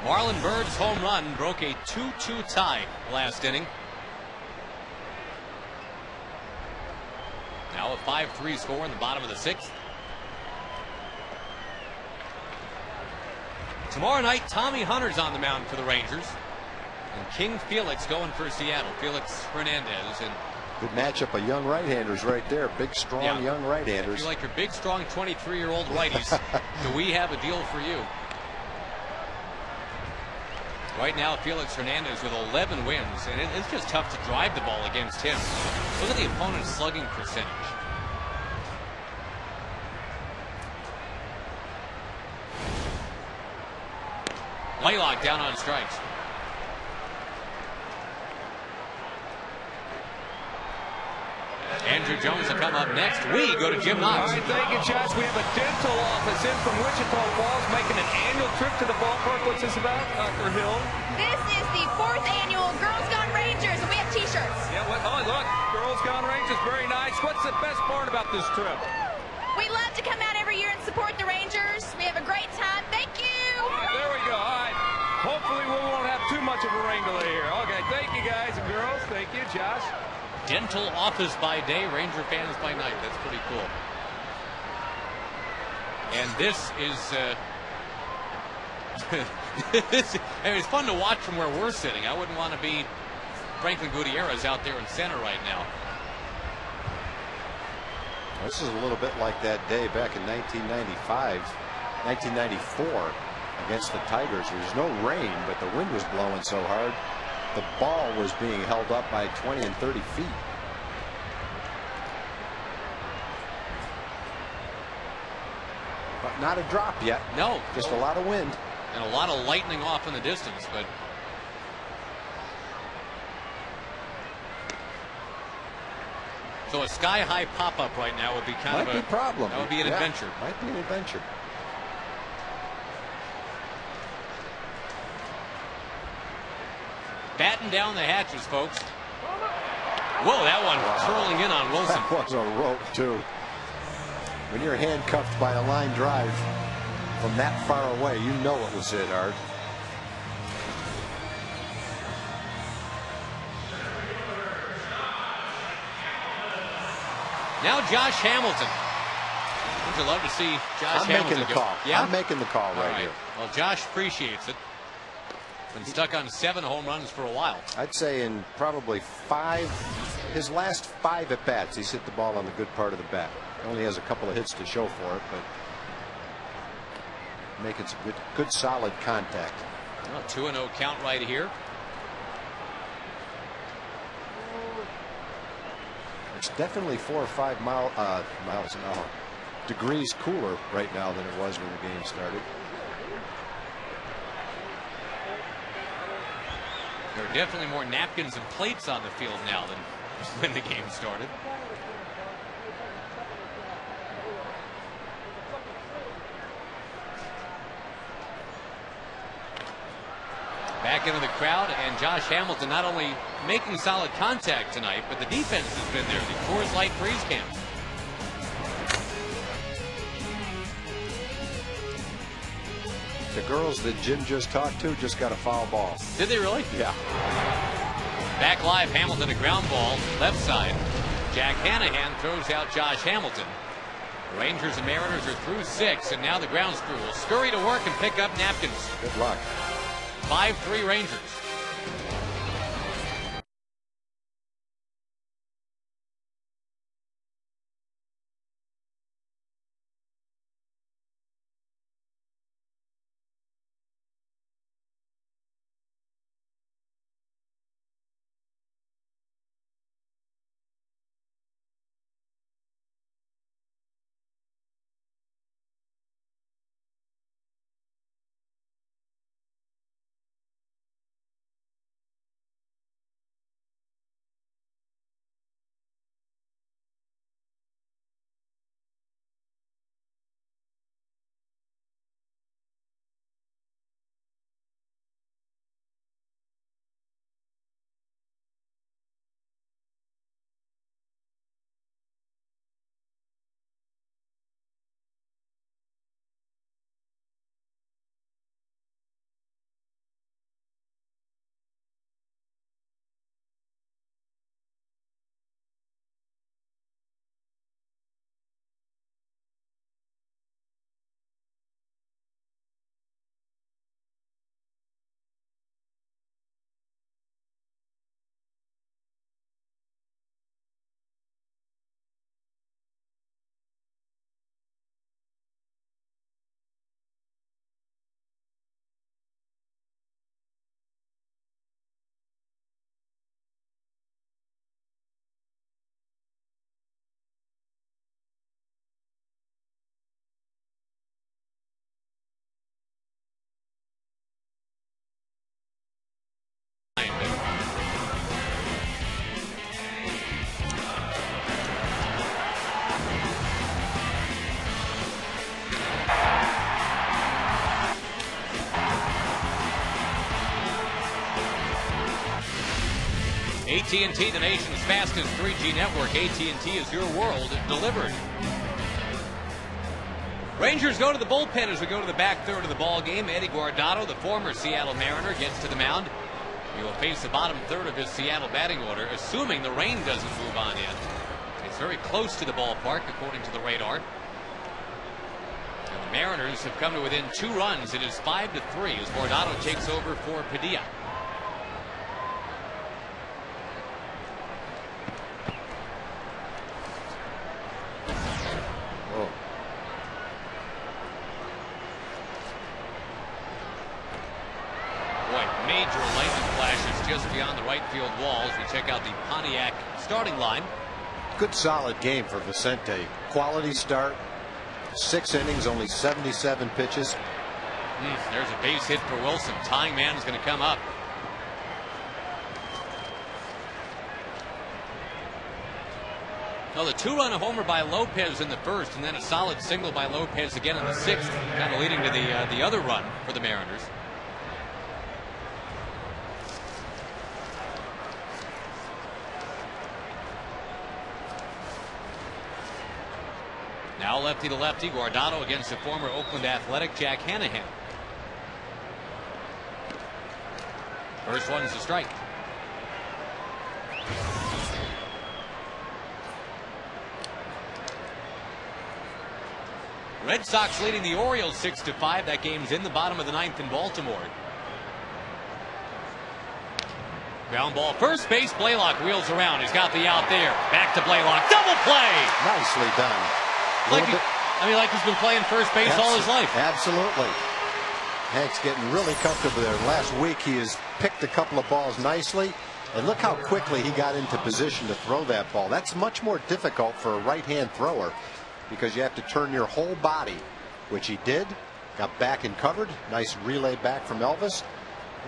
Marlon Byrd's home run broke a 2-2 tie last inning. Now a 5-3 score in the bottom of the 6th. Tomorrow night, Tommy Hunter's on the mound for the Rangers. And King Felix going for Seattle. Felix Hernandez. And good matchup of young right-handers right there. Big, strong, young right-handers. If you like your big, strong 23-year-old righties, do we have a deal for you? Right now, Felix Hernandez with 11 wins, and it's just tough to drive the ball against him. Look at the opponent's slugging percentage. Blaylock down on strikes. Andrew Jones will come up next. We go to Jim Knox. All right, thank you, Josh. We have a dental office in from Wichita Falls making an annual trip to the ballpark. What's this about, Dr. Hill? This is the 4th annual Girls Gone Rangers, and we have T-shirts. Yeah, oh, look, Girls Gone Rangers, very nice. What's the best part about this trip? We love to come out every year and support the Rangers. We have a great time. Thank you. All right, there we go. All right. Hopefully we won't have too much of a rain delay here. Okay, thank you, guys and girls. Thank you, Josh. Dental office by day, Ranger fans by night. That's pretty cool. And this is I mean, it's fun to watch from where we're sitting. I wouldn't want to be Franklin Gutierrez out there in center right now. This is a little bit like that day back in 1994 against the Tigers. There was no rain, but the wind was blowing so hard. The ball was being held up by 20 and 30 feet. But not a drop yet. No. Just a lot of wind. And a lot of lightning off in the distance, but So a sky-high pop-up right now would be kind of a problem. That would be an adventure. Might be an adventure. Batten down the hatches, folks. Whoa, that one curling in on Wilson. That was a rope, too. When you're handcuffed by a line drive from that far away, you know it was hit hard. Now Josh Hamilton. Would you love to see Josh Hamilton making the call. Yeah? I'm making the call right here. Well, Josh appreciates it. Been stuck on 7 home runs for a while. I'd say in probably his last 5 at bats, he's hit the ball on the good part of the bat. He only has a couple of hits to show for it, but making some good solid contact. Well, 2-0 count right here. It's definitely 4 or 5 miles an hour degrees cooler right now than it was when the game started. There are definitely more napkins and plates on the field now than when the game started. Back into the crowd, and Josh Hamilton not only making solid contact tonight, but the defense has been there. The Coors Light Freeze Camp. The girls that Jim just talked to just got a foul ball. Did they really? Yeah. Back live, Hamilton, a ground ball, left side. Jack Hanahan throws out Josh Hamilton. The Rangers and Mariners are through 6, and now the grounds crew will scurry to work and pick up napkins. Good luck. 5-3 Rangers. AT&T, the nation's fastest 3G network. AT&T is your world delivered. Rangers go to the bullpen as we go to the back third of the ball game. Eddie Guardado, the former Seattle Mariner, gets to the mound. He will face the bottom third of his Seattle batting order, assuming the rain doesn't move on in. It's very close to the ballpark, according to the radar. And the Mariners have come to within 2 runs. It is 5-3 as Guardado takes over for Padilla. Major lightning flashes just beyond the right field walls. We check out the Pontiac starting line. Good solid game for Vicente. Quality start. 6 innings, only 77 pitches. There's a base hit for Wilson. Tying man is going to come up. Well, the 2-run homer by Lopez in the first, and then a solid single by Lopez again in the sixth, kind of leading to the other run for the Mariners. Now lefty to lefty, Guardado against the former Oakland Athletic, Jack Hanahan. First one's a strike. Red Sox leading the Orioles 6-5. That game's in the bottom of the ninth in Baltimore. Ground ball, first base. Blaylock wheels around. He's got the out there. Back to Blaylock. Double play. Nicely done. Like he's been playing first base all his life. Absolutely. Hank's getting really comfortable there. Last week he has picked a couple of balls nicely. And look how quickly he got into position to throw that ball. That's much more difficult for a right-hand thrower because you have to turn your whole body, which he did. Got back and covered. Nice relay back from Elvis.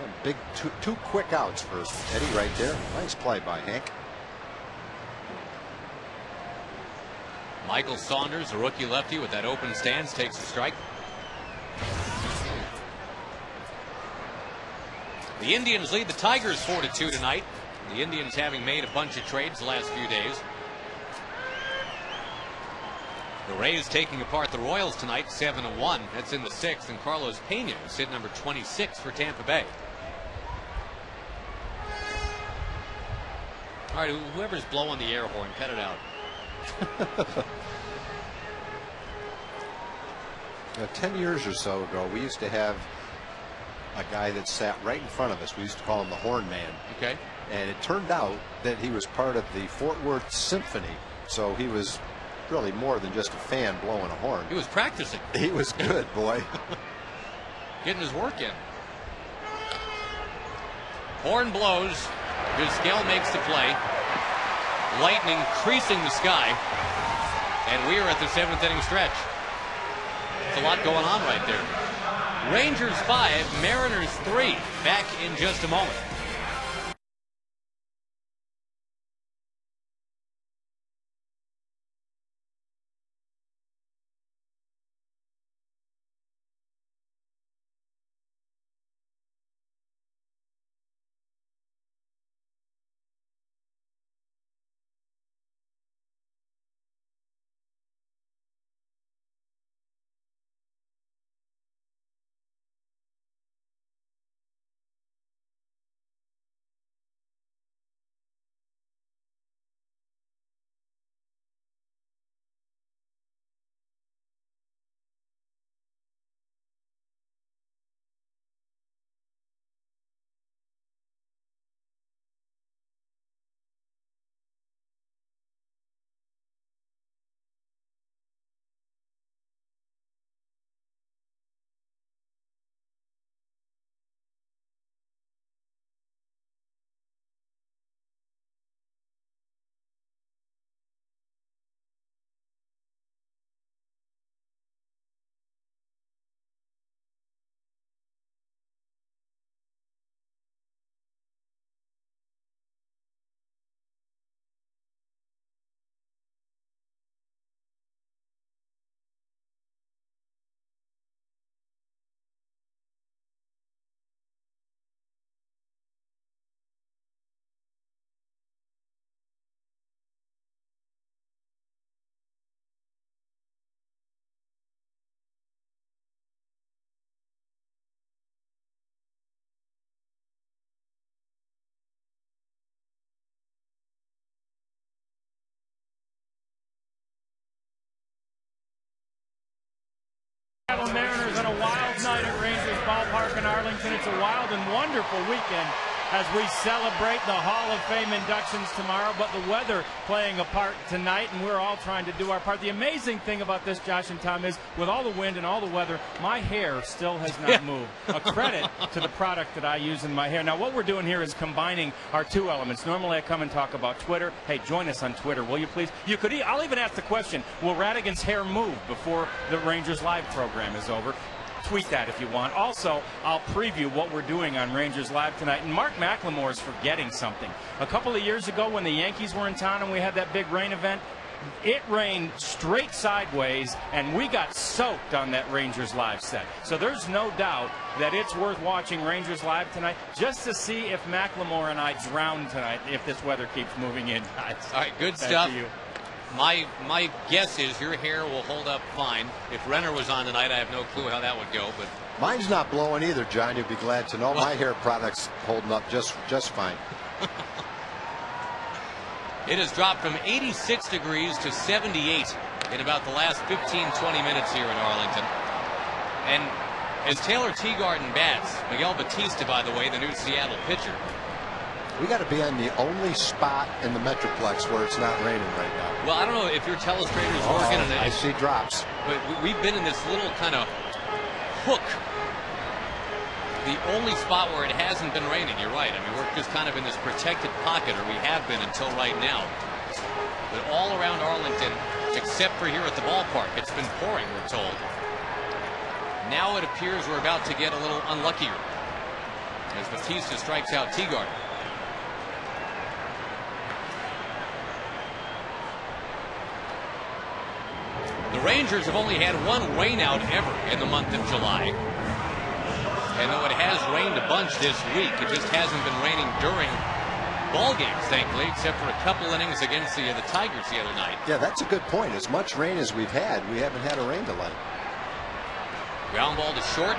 And big two quick outs for Eddie right there. Nice play by Hank. Michael Saunders, the rookie lefty with that open stance, takes a strike. The Indians lead the Tigers 4-2 tonight. The Indians having made a bunch of trades the last few days. The Rays taking apart the Royals tonight 7-1. That's in the sixth, and Carlos Pena is hit number 26 for Tampa Bay. All right, whoever's blowing the air horn, cut it out. 10 years or so ago, we used to have a guy that sat right in front of us. We used to call him the Horn Man. Okay. And it turned out that he was part of the Fort Worth Symphony. So he was really more than just a fan blowing a horn. He was practicing. He was good, boy. Getting his work in. Horn blows. Vizquel makes the play. Lightning creasing the sky. And we are at the seventh inning stretch. There's a lot going on right there. Rangers 5, Mariners 3. Back in just a moment. Mariners on a wild night at Rangers Ballpark in Arlington. It's a wild and wonderful weekend as we celebrate the Hall of Fame inductions tomorrow, but the weather playing a part tonight, and we're all trying to do our part. The amazing thing about this, Josh and Tom, is with all the wind and all the weather, my hair still has not moved. A credit to the product that I use in my hair. Now, what we're doing here is combining our two elements. Normally, I come and talk about Twitter. Hey, join us on Twitter, will you please? I'll even ask the question, will Radigan's hair move before the Rangers Live program is over? Tweet that if you want. Also, I'll preview what we're doing on Rangers Live tonight. And Mark McLemore is forgetting something. A couple of years ago when the Yankees were in town and we had that big rain event, it rained straight sideways, and we got soaked on that Rangers Live set. So there's no doubt that it's worth watching Rangers Live tonight just to see if Macklemore and I drown tonight if this weather keeps moving in, guys. All right, good stuff. My guess is your hair will hold up fine. If Renner was on tonight, I have no clue how that would go. But mine's not blowing either, John. You'll be glad to know. My hair product's holding up just fine. It has dropped from 86 degrees to 78 in about the last 15-20 minutes here in Arlington. And as Taylor Teagarden bats, Miguel Batista, by the way, the new Seattle pitcher. We got to be on the only spot in the Metroplex where it's not raining right now. Well, I don't know if your telestrator's working. I see drops. But we've been in this little kind of hook. The only spot where it hasn't been raining. You're right. I mean, we're just kind of in this protected pocket, or we have been until right now. But all around Arlington, except for here at the ballpark, it's been pouring, we're told. Now it appears we're about to get a little unluckier as Batista strikes out Teagarden. The Rangers have only had one rainout ever in the month of July. And though it has rained a bunch this week, it just hasn't been raining during ball games, thankfully, except for a couple innings against the Tigers the other night. Yeah, that's a good point. As much rain as we've had, we haven't had a rain delay. Ground ball to short.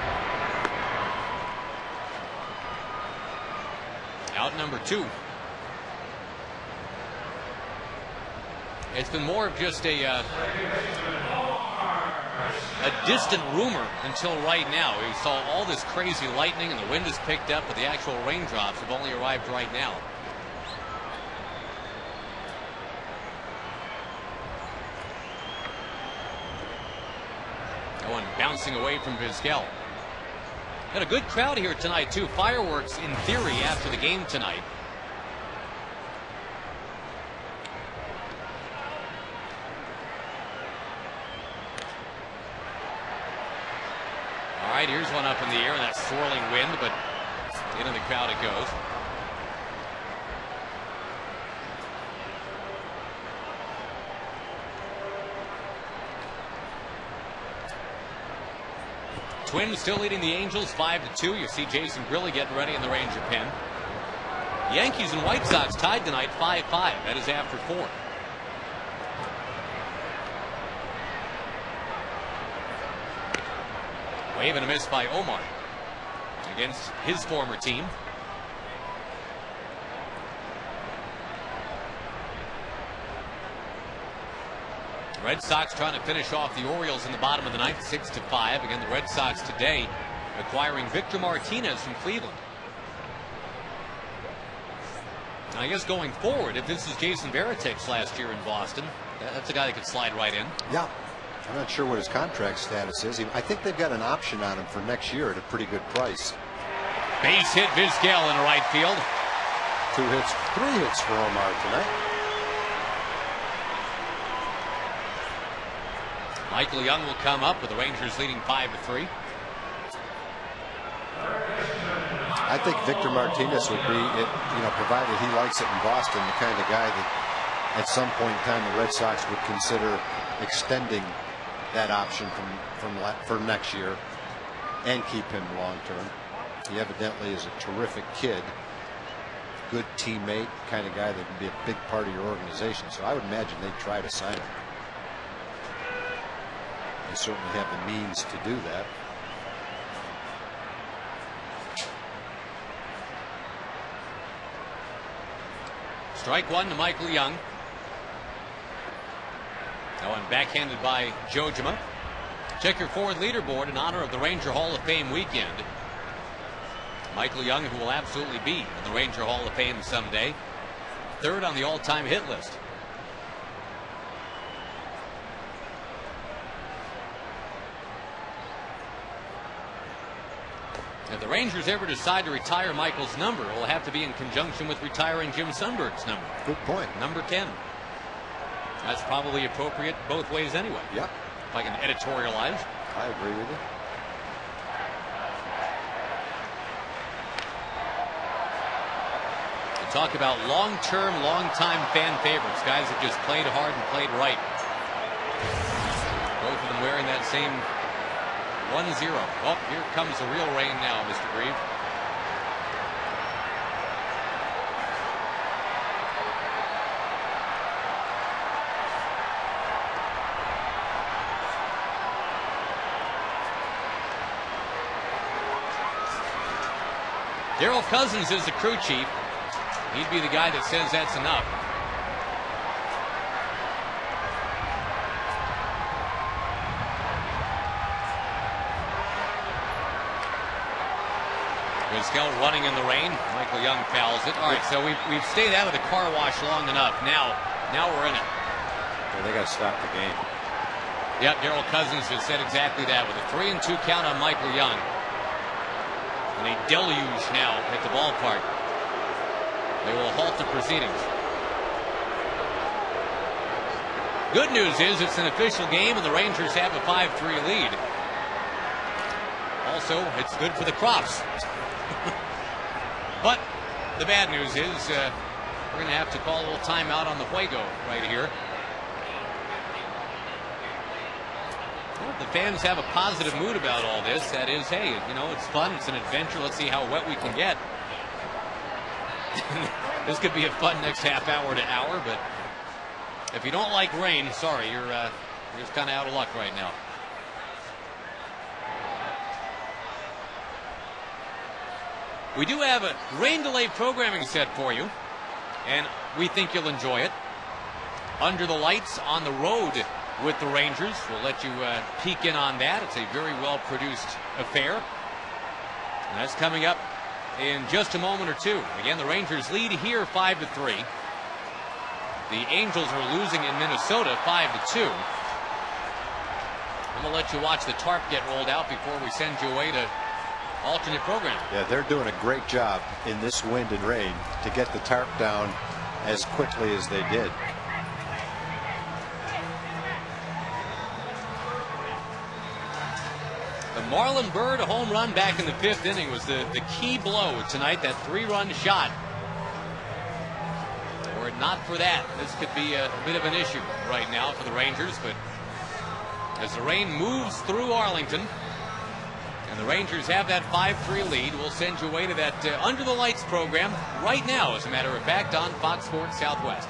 Out number 2. It's been more of just a distant rumor until right now. We saw all this crazy lightning and the wind has picked up, but the actual raindrops have only arrived right now. That one bouncing away from Vizquel. Got a good crowd here tonight, too. Fireworks, in theory, after the game tonight. All right, here's one up in the air in that swirling wind, but into the crowd it goes. Twins still leading the Angels 5-2. You see Jason Grilli getting ready in the Ranger pen. Yankees and White Sox tied tonight 5-5. That is after 4. Wave and a miss by Omar against his former team. Red Sox trying to finish off the Orioles in the bottom of the ninth, 6-5. Again, the Red Sox today acquiring Victor Martinez from Cleveland. And I guess going forward, if this is Jason Varitek's last year in Boston, that's a guy that could slide right in. Yeah. I'm not sure what his contract status is. I think they've got an option on him for next year at a pretty good price. Base hit Vizquel in the right field. 2 hits, 3 hits for Omar tonight. Michael Young will come up with the Rangers leading 5-3. I think Victor Martinez would be, provided he likes it in Boston, the kind of guy that at some point in time the Red Sox would consider extending that option for next year and keep him long term. He evidently is a terrific kid, good teammate, kind of guy that can be a big part of your organization. So I would imagine they'd try to sign him. They certainly have the means to do that. Strike one to Michael Young. That one backhanded by Jojima. Check your forward leaderboard in honor of the Ranger Hall of Fame weekend. Michael Young, who will absolutely be in the Ranger Hall of Fame someday, 3rd on the all-time hit list. If the Rangers ever decide to retire Michael's number, it will have to be in conjunction with retiring Jim Sundberg's number. Good point. Number 10. That's probably appropriate both ways anyway. Yep. If I can editorialize. I agree with you. Talk about long-term, long-time fan favorites, guys that just played hard and played right. Both of them wearing that same 1-0. Oh, here comes the real rain now, Mr. Grieve. Daryl Cousins is the crew chief. He'd be the guy that says that's enough. Wiskel running in the rain. Michael Young fouls it. All right, so we've stayed out of the car wash long enough. Now we're in it. Well, they got to stop the game. Yep, Daryl Cousins has said exactly that with a 3-2 count on Michael Young. And a deluge now at the ballpark. They will halt the proceedings. Good news is it's an official game and the Rangers have a 5-3 lead. Also, it's good for the crops. But the bad news is we're going to have to call a little timeout on the Fuego right here. Well, the fans have a positive mood about all this. That is, hey, you know, it's fun. It's an adventure. Let's see how wet we can get. This could be a fun next half hour to hour, but if you don't like rain, sorry, you're just kind of out of luck right now. We do have a rain delay programming set for you, and we think you'll enjoy it. Under the Lights on the road with the Rangers. We'll let you peek in on that. It's a very well-produced affair. And that's coming up in just a moment or two. Again, the Rangers lead here 5-3. The Angels are losing in Minnesota 5-2. I'm going to let you watch the tarp get rolled out before we send you away to alternate program. Yeah, they're doing a great job in this wind and rain to get the tarp down as quickly as they did. The Marlon Byrd home run back in the 5th inning was the key blow tonight, that 3-run shot. Were it not for that, this could be a bit of an issue right now for the Rangers. But as the rain moves through Arlington and the Rangers have that 5-3 lead, we'll send you away to that Under the Lights program right now, as a matter of fact, on Fox Sports Southwest.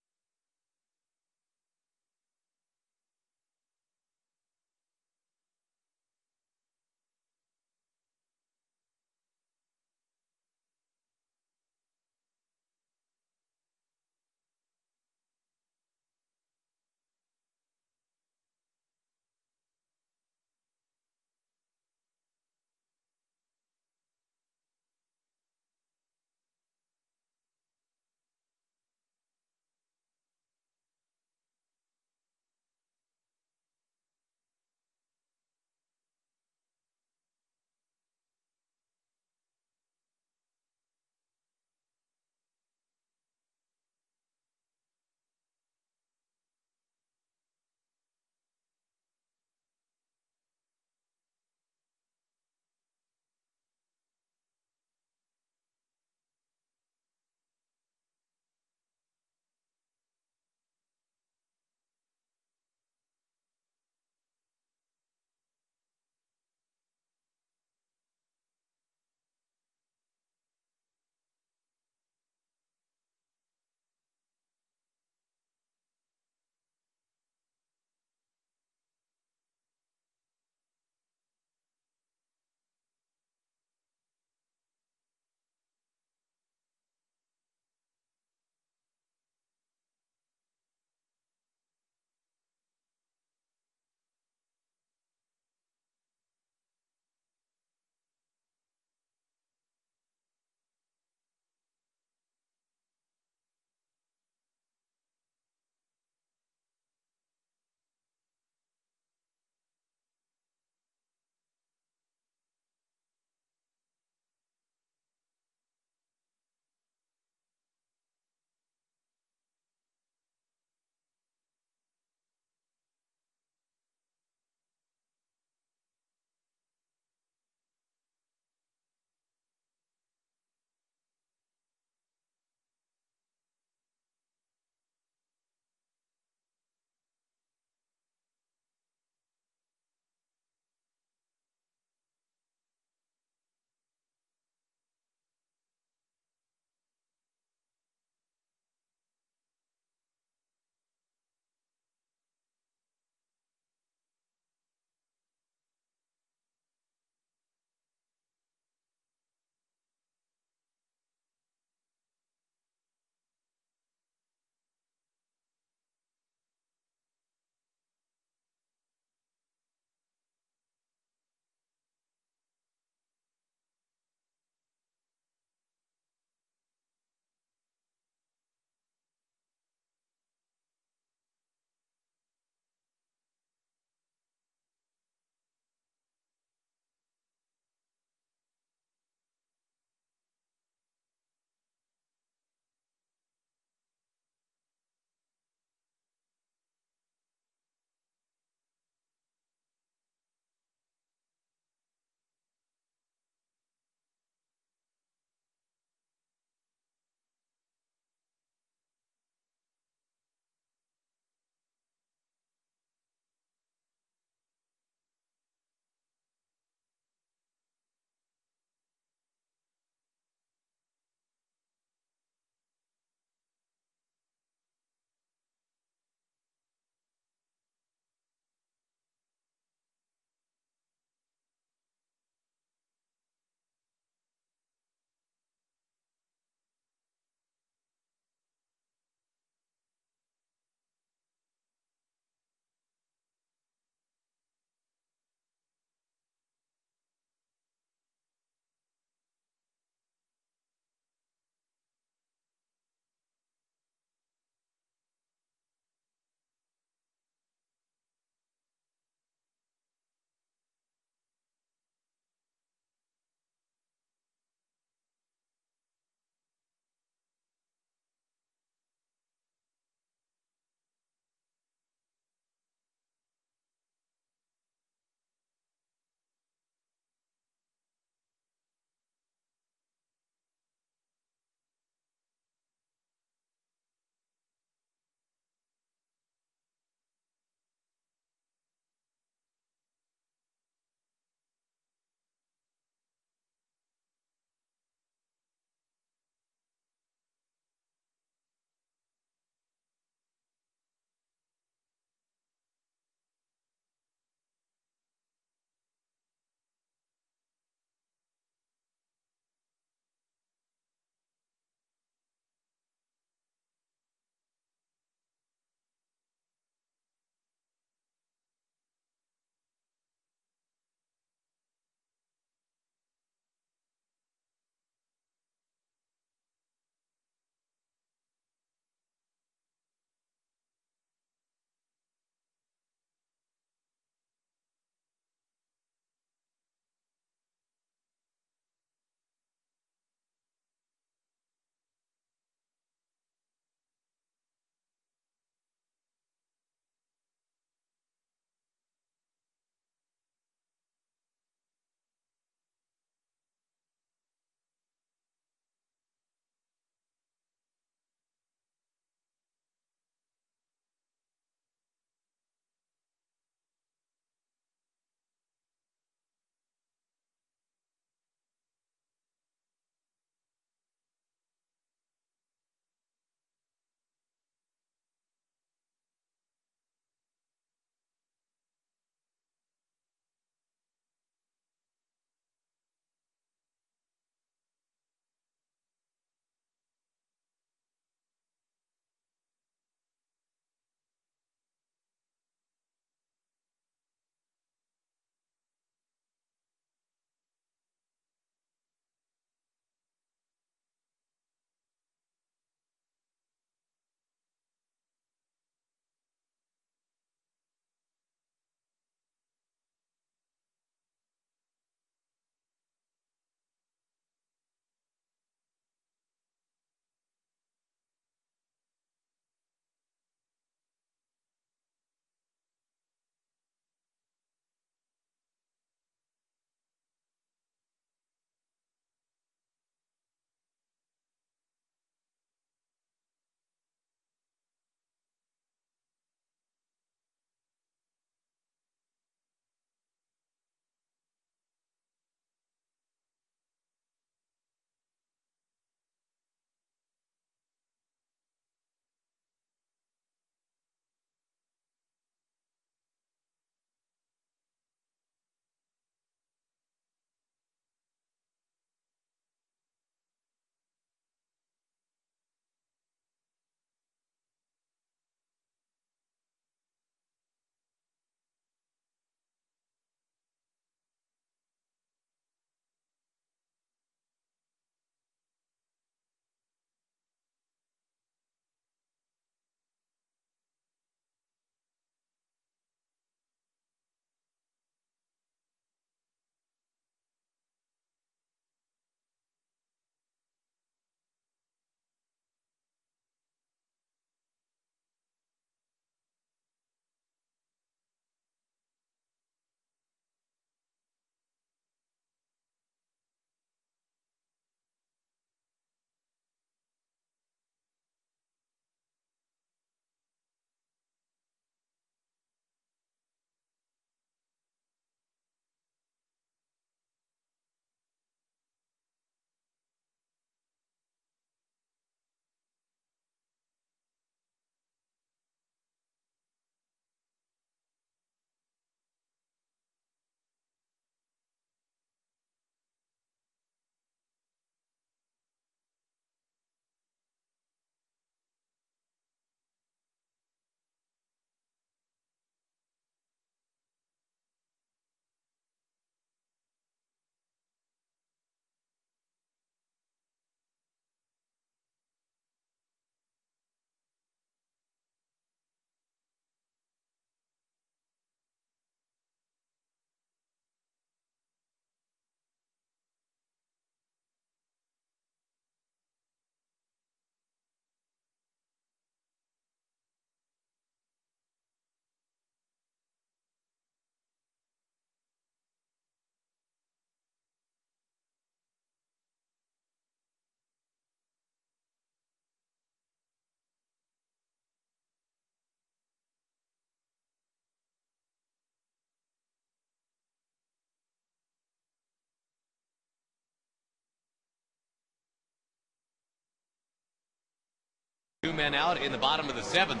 2 men out in the bottom of the 7th.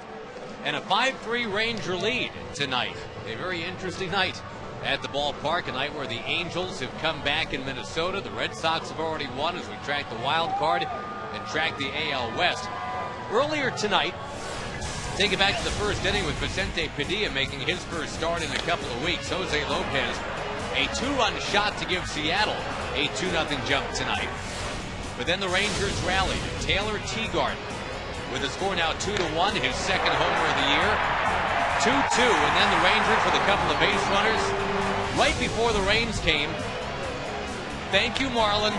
And a 5-3 Ranger lead tonight. A very interesting night at the ballpark, a night where the Angels have come back in Minnesota. The Red Sox have already won as we track the wild card and track the AL West. Earlier tonight, take it back to the first inning with Vicente Padilla making his first start in a couple of weeks. Jose Lopez, a 2-run shot to give Seattle a 2-0 jump tonight. But then the Rangers rallied. Taylor Teagarden with a score now 2-1, his second homer of the year. 2-2, and then the Rangers with a couple of base runners right before the rains came. Thank you, Marlon.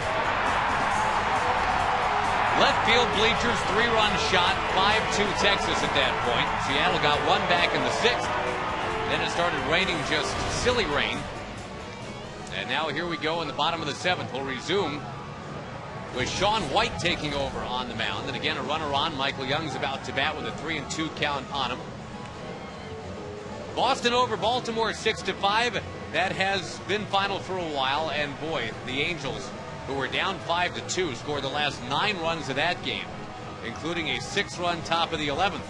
Left field bleachers, 3-run shot, 5-2 Texas at that point. Seattle got one back in the 6th. Then it started raining, just silly rain. And now here we go in the bottom of the 7th. We'll resume with Sean White taking over on the mound. And again, a runner on. Michael Young's about to bat with a 3-2 count on him. Boston over Baltimore 6-5. That has been final for a while. And boy, the Angels, who were down 5-2, scored the last 9 runs of that game, including a 6-run top of the 11th.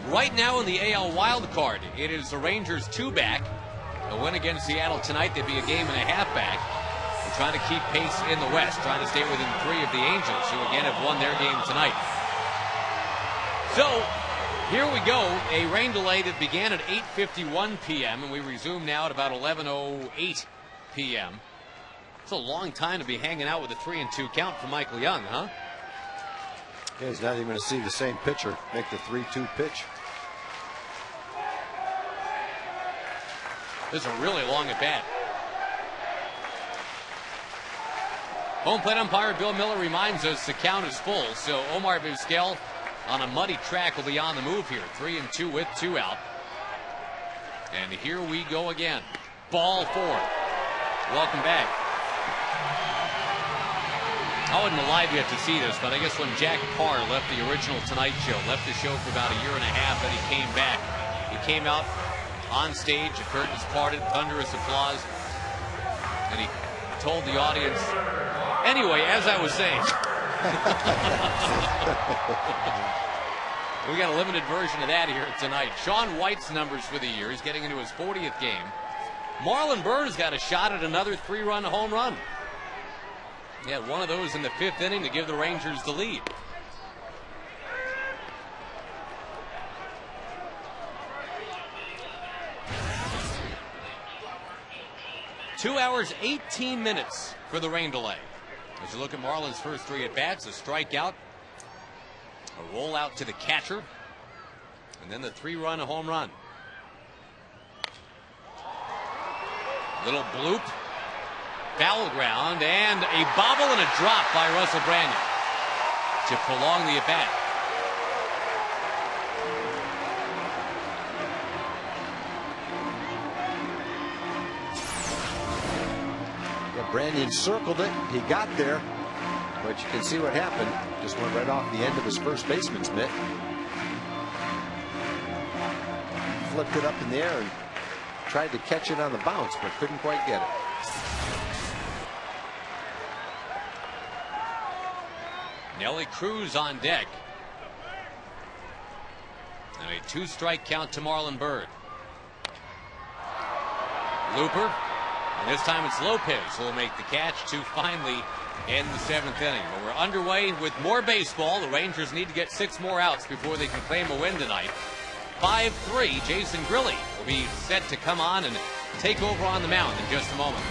Right now in the AL wild card, it is the Rangers 2 back. A win against Seattle tonight, they'd be a game and a half back. They're trying to keep pace in the West, trying to stay within 3 of the Angels, who again have won their game tonight. So here we go, a rain delay that began at 8:51 p.m. and we resume now at about 11:08 p.m. It's a long time to be hanging out with a 3-2 count for Michael Young, huh? Yeah, he's not even going to see the same pitcher make the 3-2 pitch. This is a really long at bat. Home plate umpire Bill Miller reminds us the count is full, so Omar Vizquel on a muddy track will be on the move here. 3-2 with 2 out. And here we go again. Ball 4. Welcome back. I wasn't alive yet to see this, but I guess when Jack Parr left the original Tonight Show, left the show for about a year and a half, then he came back. He came out on stage, the curtains parted, thunderous applause, and he told the audience, anyway, as I was saying. We got a limited version of that here tonight. Sean White's numbers for the year. He's getting into his 40th game. Marlon Burns got a shot at another 3-run home run. He had one of those in the 5th inning to give the Rangers the lead. Two hours, 18 minutes for the rain delay. As you look at Marlon's first 3 at-bats, a strikeout, a rollout to the catcher, and then the 3-run home run. Little bloop, foul ground, and a bobble and a drop by Russell Brandon to prolong the at-bat. Brandon circled it. He got there, but you can see what happened. Just went right off the end of his first baseman's mitt. Flipped it up in the air and tried to catch it on the bounce, but couldn't quite get it. Nelly Cruz on deck. And a 2-strike count to Marlon Byrd. Looper. And this time it's Lopez who will make the catch to finally end the 7th inning. But we're underway with more baseball. The Rangers need to get 6 more outs before they can claim a win tonight. 5-3, Jason Grilli will be set to come on and take over on the mound in just a moment.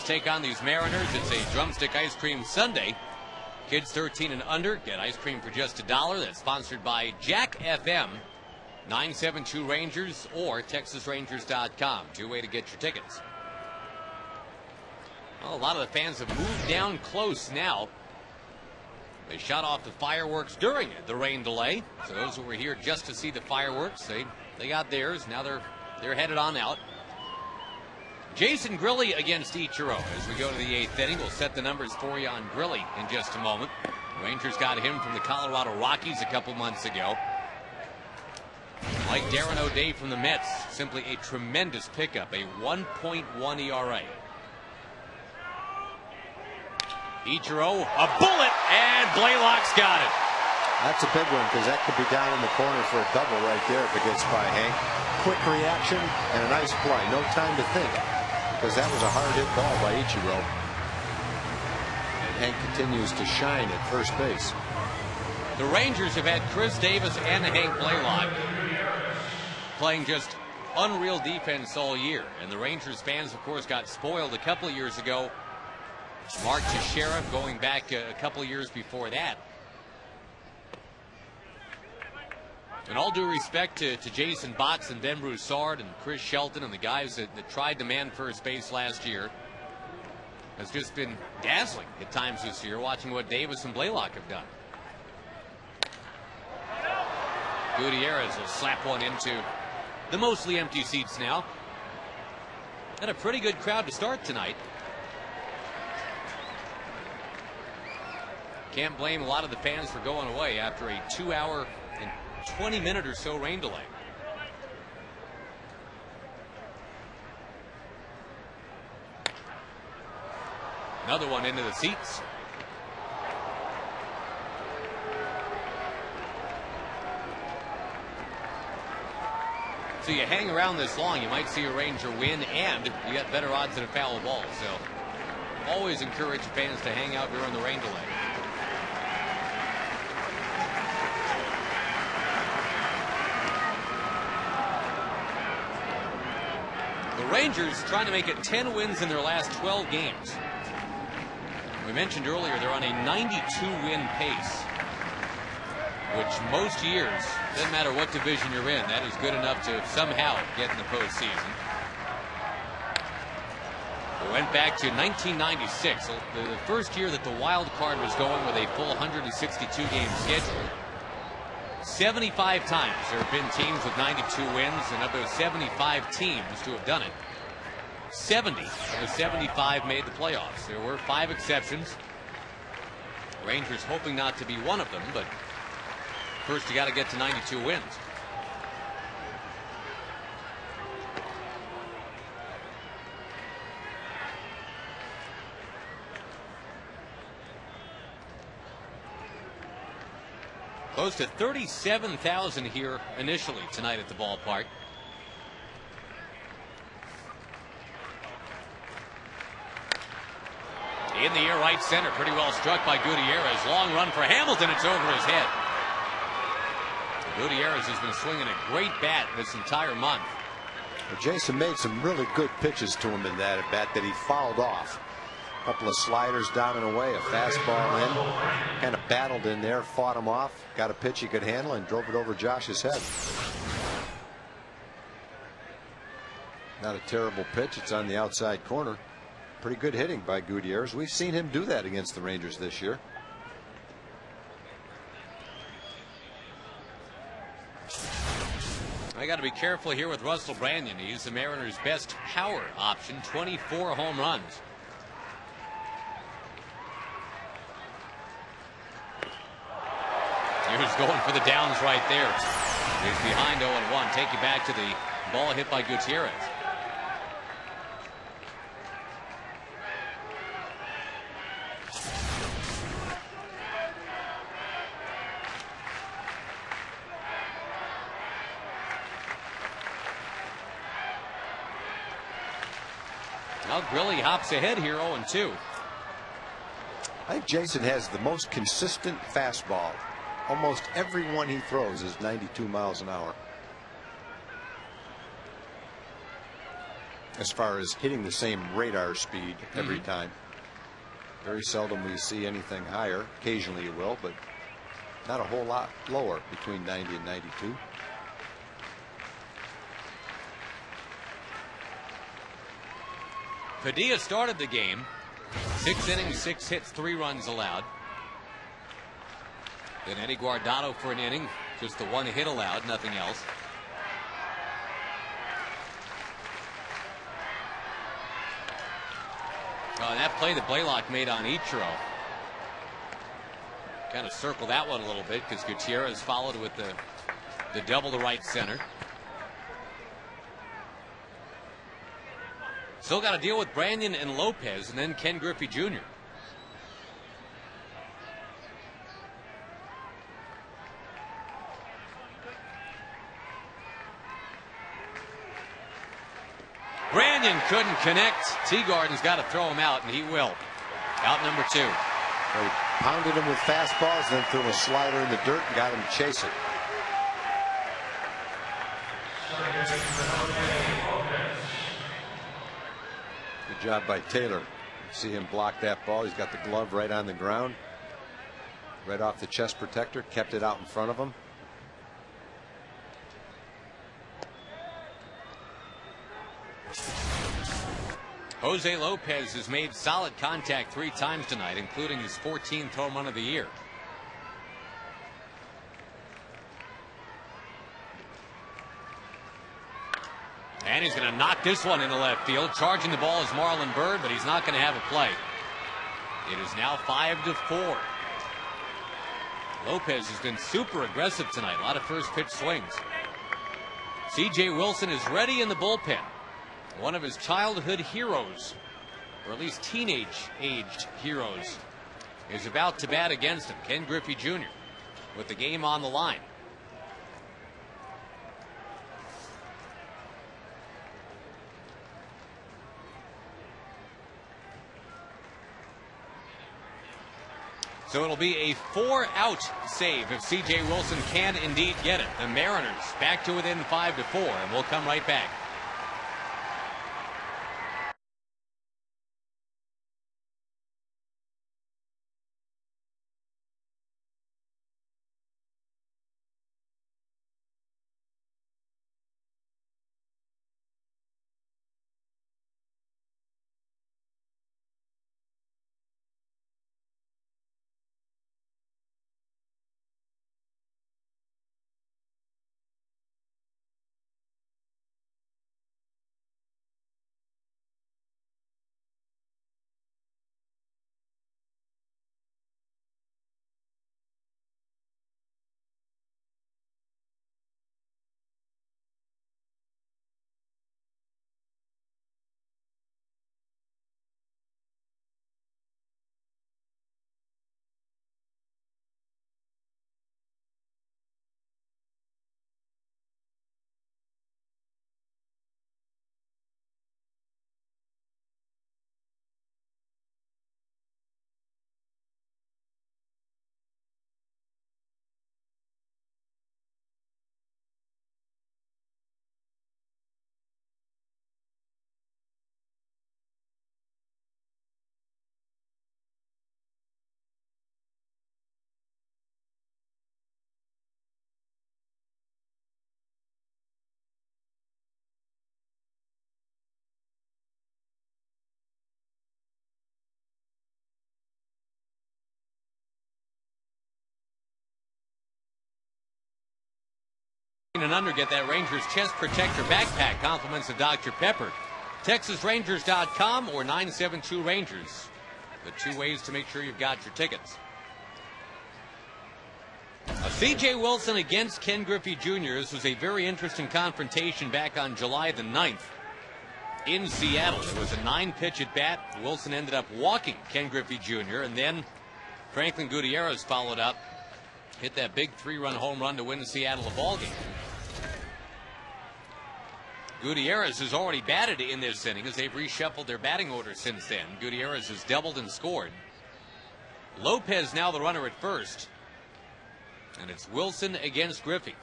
take on these Mariners. It's a drumstick ice cream sundae. Kids 13 and under get ice cream for just $1. That's sponsored by Jack FM, 972 Rangers or TexasRangers.com. Two-way to get your tickets. Well, a lot of the fans have moved down close now. They shot off the fireworks during the rain delay. So those who were here just to see the fireworks, they got theirs. Now they're headed on out. Jason Grilli against Ichiro as we go to the 8th inning. We'll set the numbers for you on Grilli in just a moment. Rangers got him from the Colorado Rockies a couple months ago. Like Darren O'Day from the Mets, simply a tremendous pickup, a 1.1 ERA. Ichiro, a bullet, and Blaylock's got it. That's a big one because that could be down in the corner for a double right there if it gets by Hank. Quick reaction and a nice play. No time to think because that was a hard hit ball by Ichiro. And Hank continues to shine at first base. The Rangers have had Chris Davis and Hank Blaylock playing just unreal defense all year. And the Rangers fans, of course, got spoiled a couple of years ago. Mark Teixeira going back a couple of years before that. And all due respect to Jason Botts and Ben Broussard and Chris Shelton and the guys that tried to man first base last year, has just been dazzling at times this year watching what Davis and Blaylock have done. Gutierrez will slap one into the mostly empty seats now. Had a pretty good crowd to start tonight. Can't blame a lot of the fans for going away after a 2-hour and 20-minute or so rain delay. Another one into the seats. So you hang around this long, you might see a Ranger win, and you got better odds than a foul ball. So always encourage fans to hang out during the rain delay. The Rangers trying to make it 10 wins in their last 12 games. We mentioned earlier they're on a 92-win pace, which most years, doesn't matter what division you're in, that is good enough to somehow get in the postseason. We went back to 1996, the first year that the wild card was going with a full 162-game schedule. 75 times there have been teams with 92 wins, and of those 75 teams to have done it, 70 of the 75 made the playoffs. There were 5 exceptions. Rangers hoping not to be one of them, but first you got to get to 92 wins. Close to 37,000 here initially tonight at the ballpark. In the air, right center, pretty well struck by Gutierrez. Long run for Hamilton, it's over his head. Gutierrez has been swinging a great bat this entire month. Well, Jason made some really good pitches to him in that at bat that he fouled off. A couple of sliders down and away, a fastball in, kind of battled in there, fought him off, got a pitch he could handle, and drove it over Josh's head. Not a terrible pitch. It's on the outside corner. Pretty good hitting by Gutierrez. We've seen him do that against the Rangers this year. I got to be careful here with Russell Brandon. He's the Mariners' best power option, 24 home runs. He was going for the downs right there. He's behind 0-1. Take you back to the ball hit by Gutierrez. Now Grilli hops ahead here, 0-2. I think Jason has the most consistent fastball. Almost every one he throws is 92 miles an hour. as far as hitting the same radar speed every time. Very seldom we see anything higher. Occasionally you will, but not a whole lot lower between 90 and 92. Padilla started the game. 6 innings, 6 hits, 3 runs allowed. Then Eddie Guardado for an inning. Just the 1 hit allowed, nothing else. That play that Blaylock made on Ichiro. Kind of circle that one a little bit because Gutierrez followed with the double to right center. Still got to deal with Brandon and Lopez and then Ken Griffey Jr. Brandon couldn't connect. Teagarden's got to throw him out, and he will. Out number 2. They pounded him with fastballs, then threw a slider in the dirt and got him to chase it. Good job by Taylor. You see him block that ball. He's got the glove right on the ground, right off the chest protector, kept it out in front of him. Jose Lopez has made solid contact 3 times tonight, including his 14th home run of the year. And he's going to knock this one into left field. Charging the ball is Marlon Byrd, but he's not going to have a play. It is now 5-4. Lopez has been super aggressive tonight. A lot of first pitch swings. C.J. Wilson is ready in the bullpen. One of his childhood heroes, or at least teenage-aged heroes, is about to bat against him. Ken Griffey Jr. with the game on the line. So it'll be a 4-out save if C.J. Wilson can indeed get it. The Mariners back to within 5-4, and we'll come right back. And under, get that Rangers chest protector backpack. Compliments of Dr. Pepper. TexasRangers.com or 972 Rangers. The 2 ways to make sure you've got your tickets. C.J. Wilson against Ken Griffey Jr. This was a very interesting confrontation back on July the 9th in Seattle. It was a 9-pitch at bat. Wilson ended up walking Ken Griffey Jr. and then Franklin Gutierrez followed up. Hit that big 3-run home run to win Seattle a ball game. Gutierrez has already batted in this inning as they've reshuffled their batting order since then. Gutierrez has doubled and scored. Lopez now the runner at first. And it's Wilson against Griffey.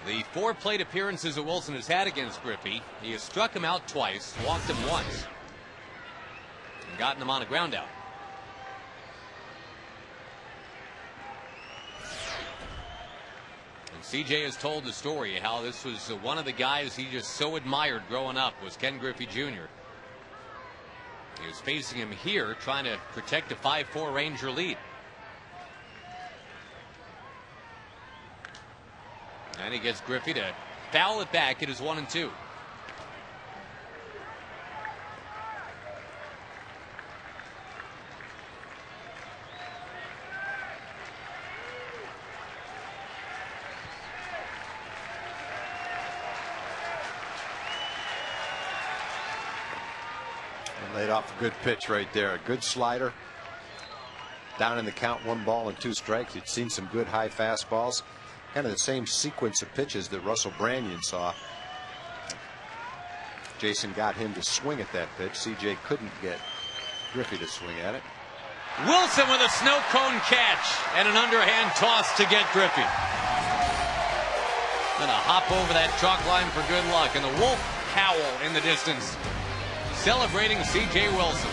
The 4 plate appearances that Wilson has had against Griffey, he has struck him out twice, walked him once, and gotten him on a ground out. And CJ has told the story how this was one of the guys he just so admired growing up was Ken Griffey Jr. He was facing him here trying to protect a 5-4 Ranger lead. And he gets Griffey to foul it back. It is 1-2. Laid off a good pitch right there. A good slider. Down in the count, 1 ball and 2 strikes. He'd seen some good high fastballs. Kind of the same sequence of pitches that Russell Branyan saw. Jason got him to swing at that pitch. CJ couldn't get Griffey to swing at it. Wilson with a snow cone catch and an underhand toss to get Griffey. Gonna hop over that chalk line for good luck, and the wolf howl in the distance, celebrating CJ Wilson.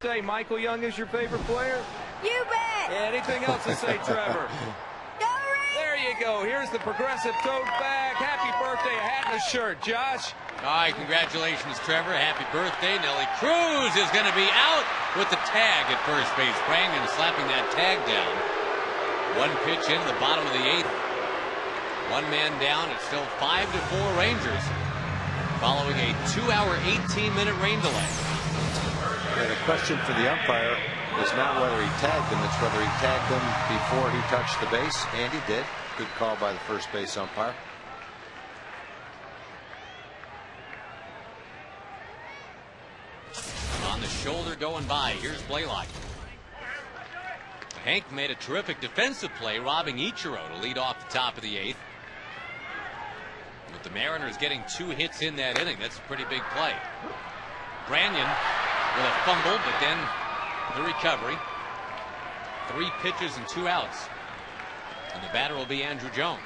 Say Michael Young is your favorite player? You bet. Anything else to say, Trevor? There you go. Here's the Progressive tote bag. Happy birthday, a hat and a shirt. Josh? All right, congratulations, Trevor. Happy birthday. Nelly Cruz is going to be out with the tag at first base. Brandon slapping that tag down. 1 pitch into the bottom of the 8th. 1 man down. It's still 5-4 Rangers following a 2-hour, 18-minute rain delay. And the question for the umpire is not whether he tagged him, it's whether he tagged him before he touched the base, and he did. Good call by the first base umpire. On the shoulder going by. Here's Blaylock. Hank made a terrific defensive play, robbing Ichiro to lead off the top of the 8th. With the Mariners getting 2 hits in that inning, that's a pretty big play. Branyan with a fumble, but then the recovery. 3 pitches and 2 outs. And the batter will be Andrew Jones.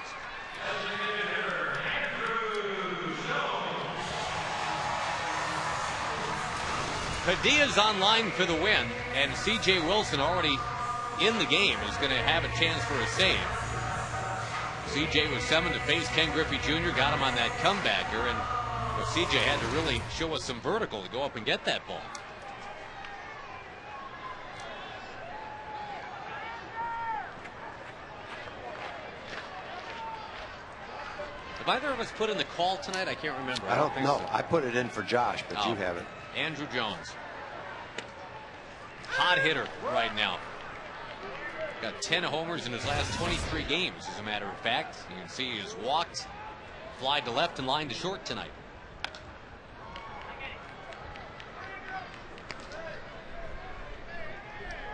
Padilla's online for the win, and CJ Wilson, already in the game, is going to have a chance for a save. CJ was summoned to face Ken Griffey Jr., got him on that comebacker, and CJ had to really show us some vertical to go up and get that ball. Have either of us put in the call tonight? I can't remember. I don't think know. so. I put it in for Josh, but you haven't. Andrew Jones. Hot hitter right now. Got 10 homers in his last 23 games, as a matter of fact. You can see he has walked, fly to left, and line to short tonight.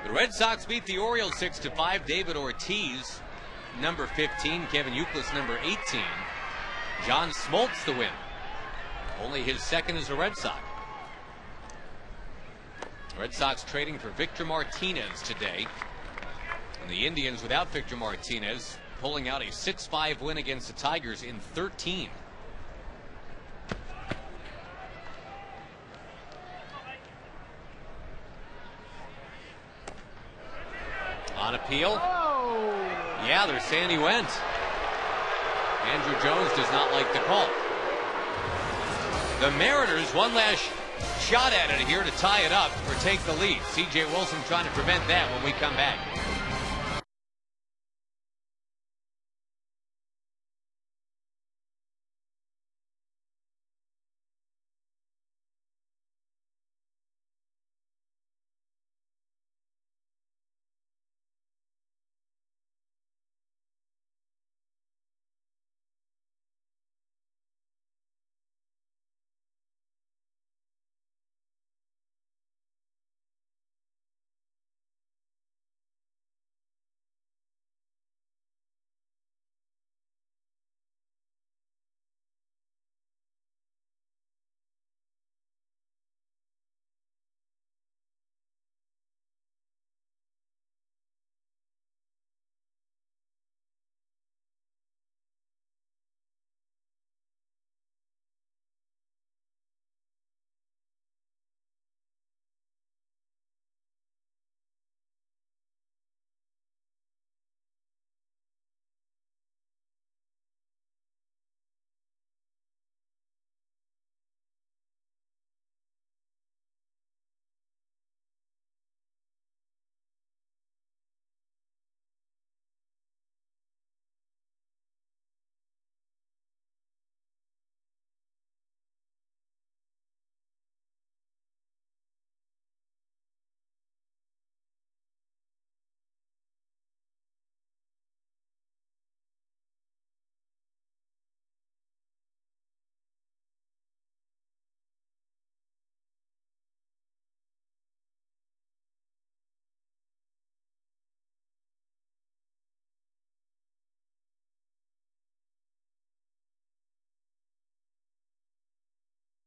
The Red Sox beat the Orioles 6-5. David Ortiz, number 15. Kevin Youkilis, number 18. John Smoltz the win. Only his second as a Red Sox. Red Sox trading for Victor Martinez today. And the Indians, without Victor Martinez, pulling out a 6-5 win against the Tigers in 13. On appeal. Yeah, they're saying he went. Andrew Jones does not like the call. The Mariners, one last shot at it here to tie it up or take the lead. C.J. Wilson trying to prevent that when we come back.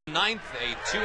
Ninth, a 2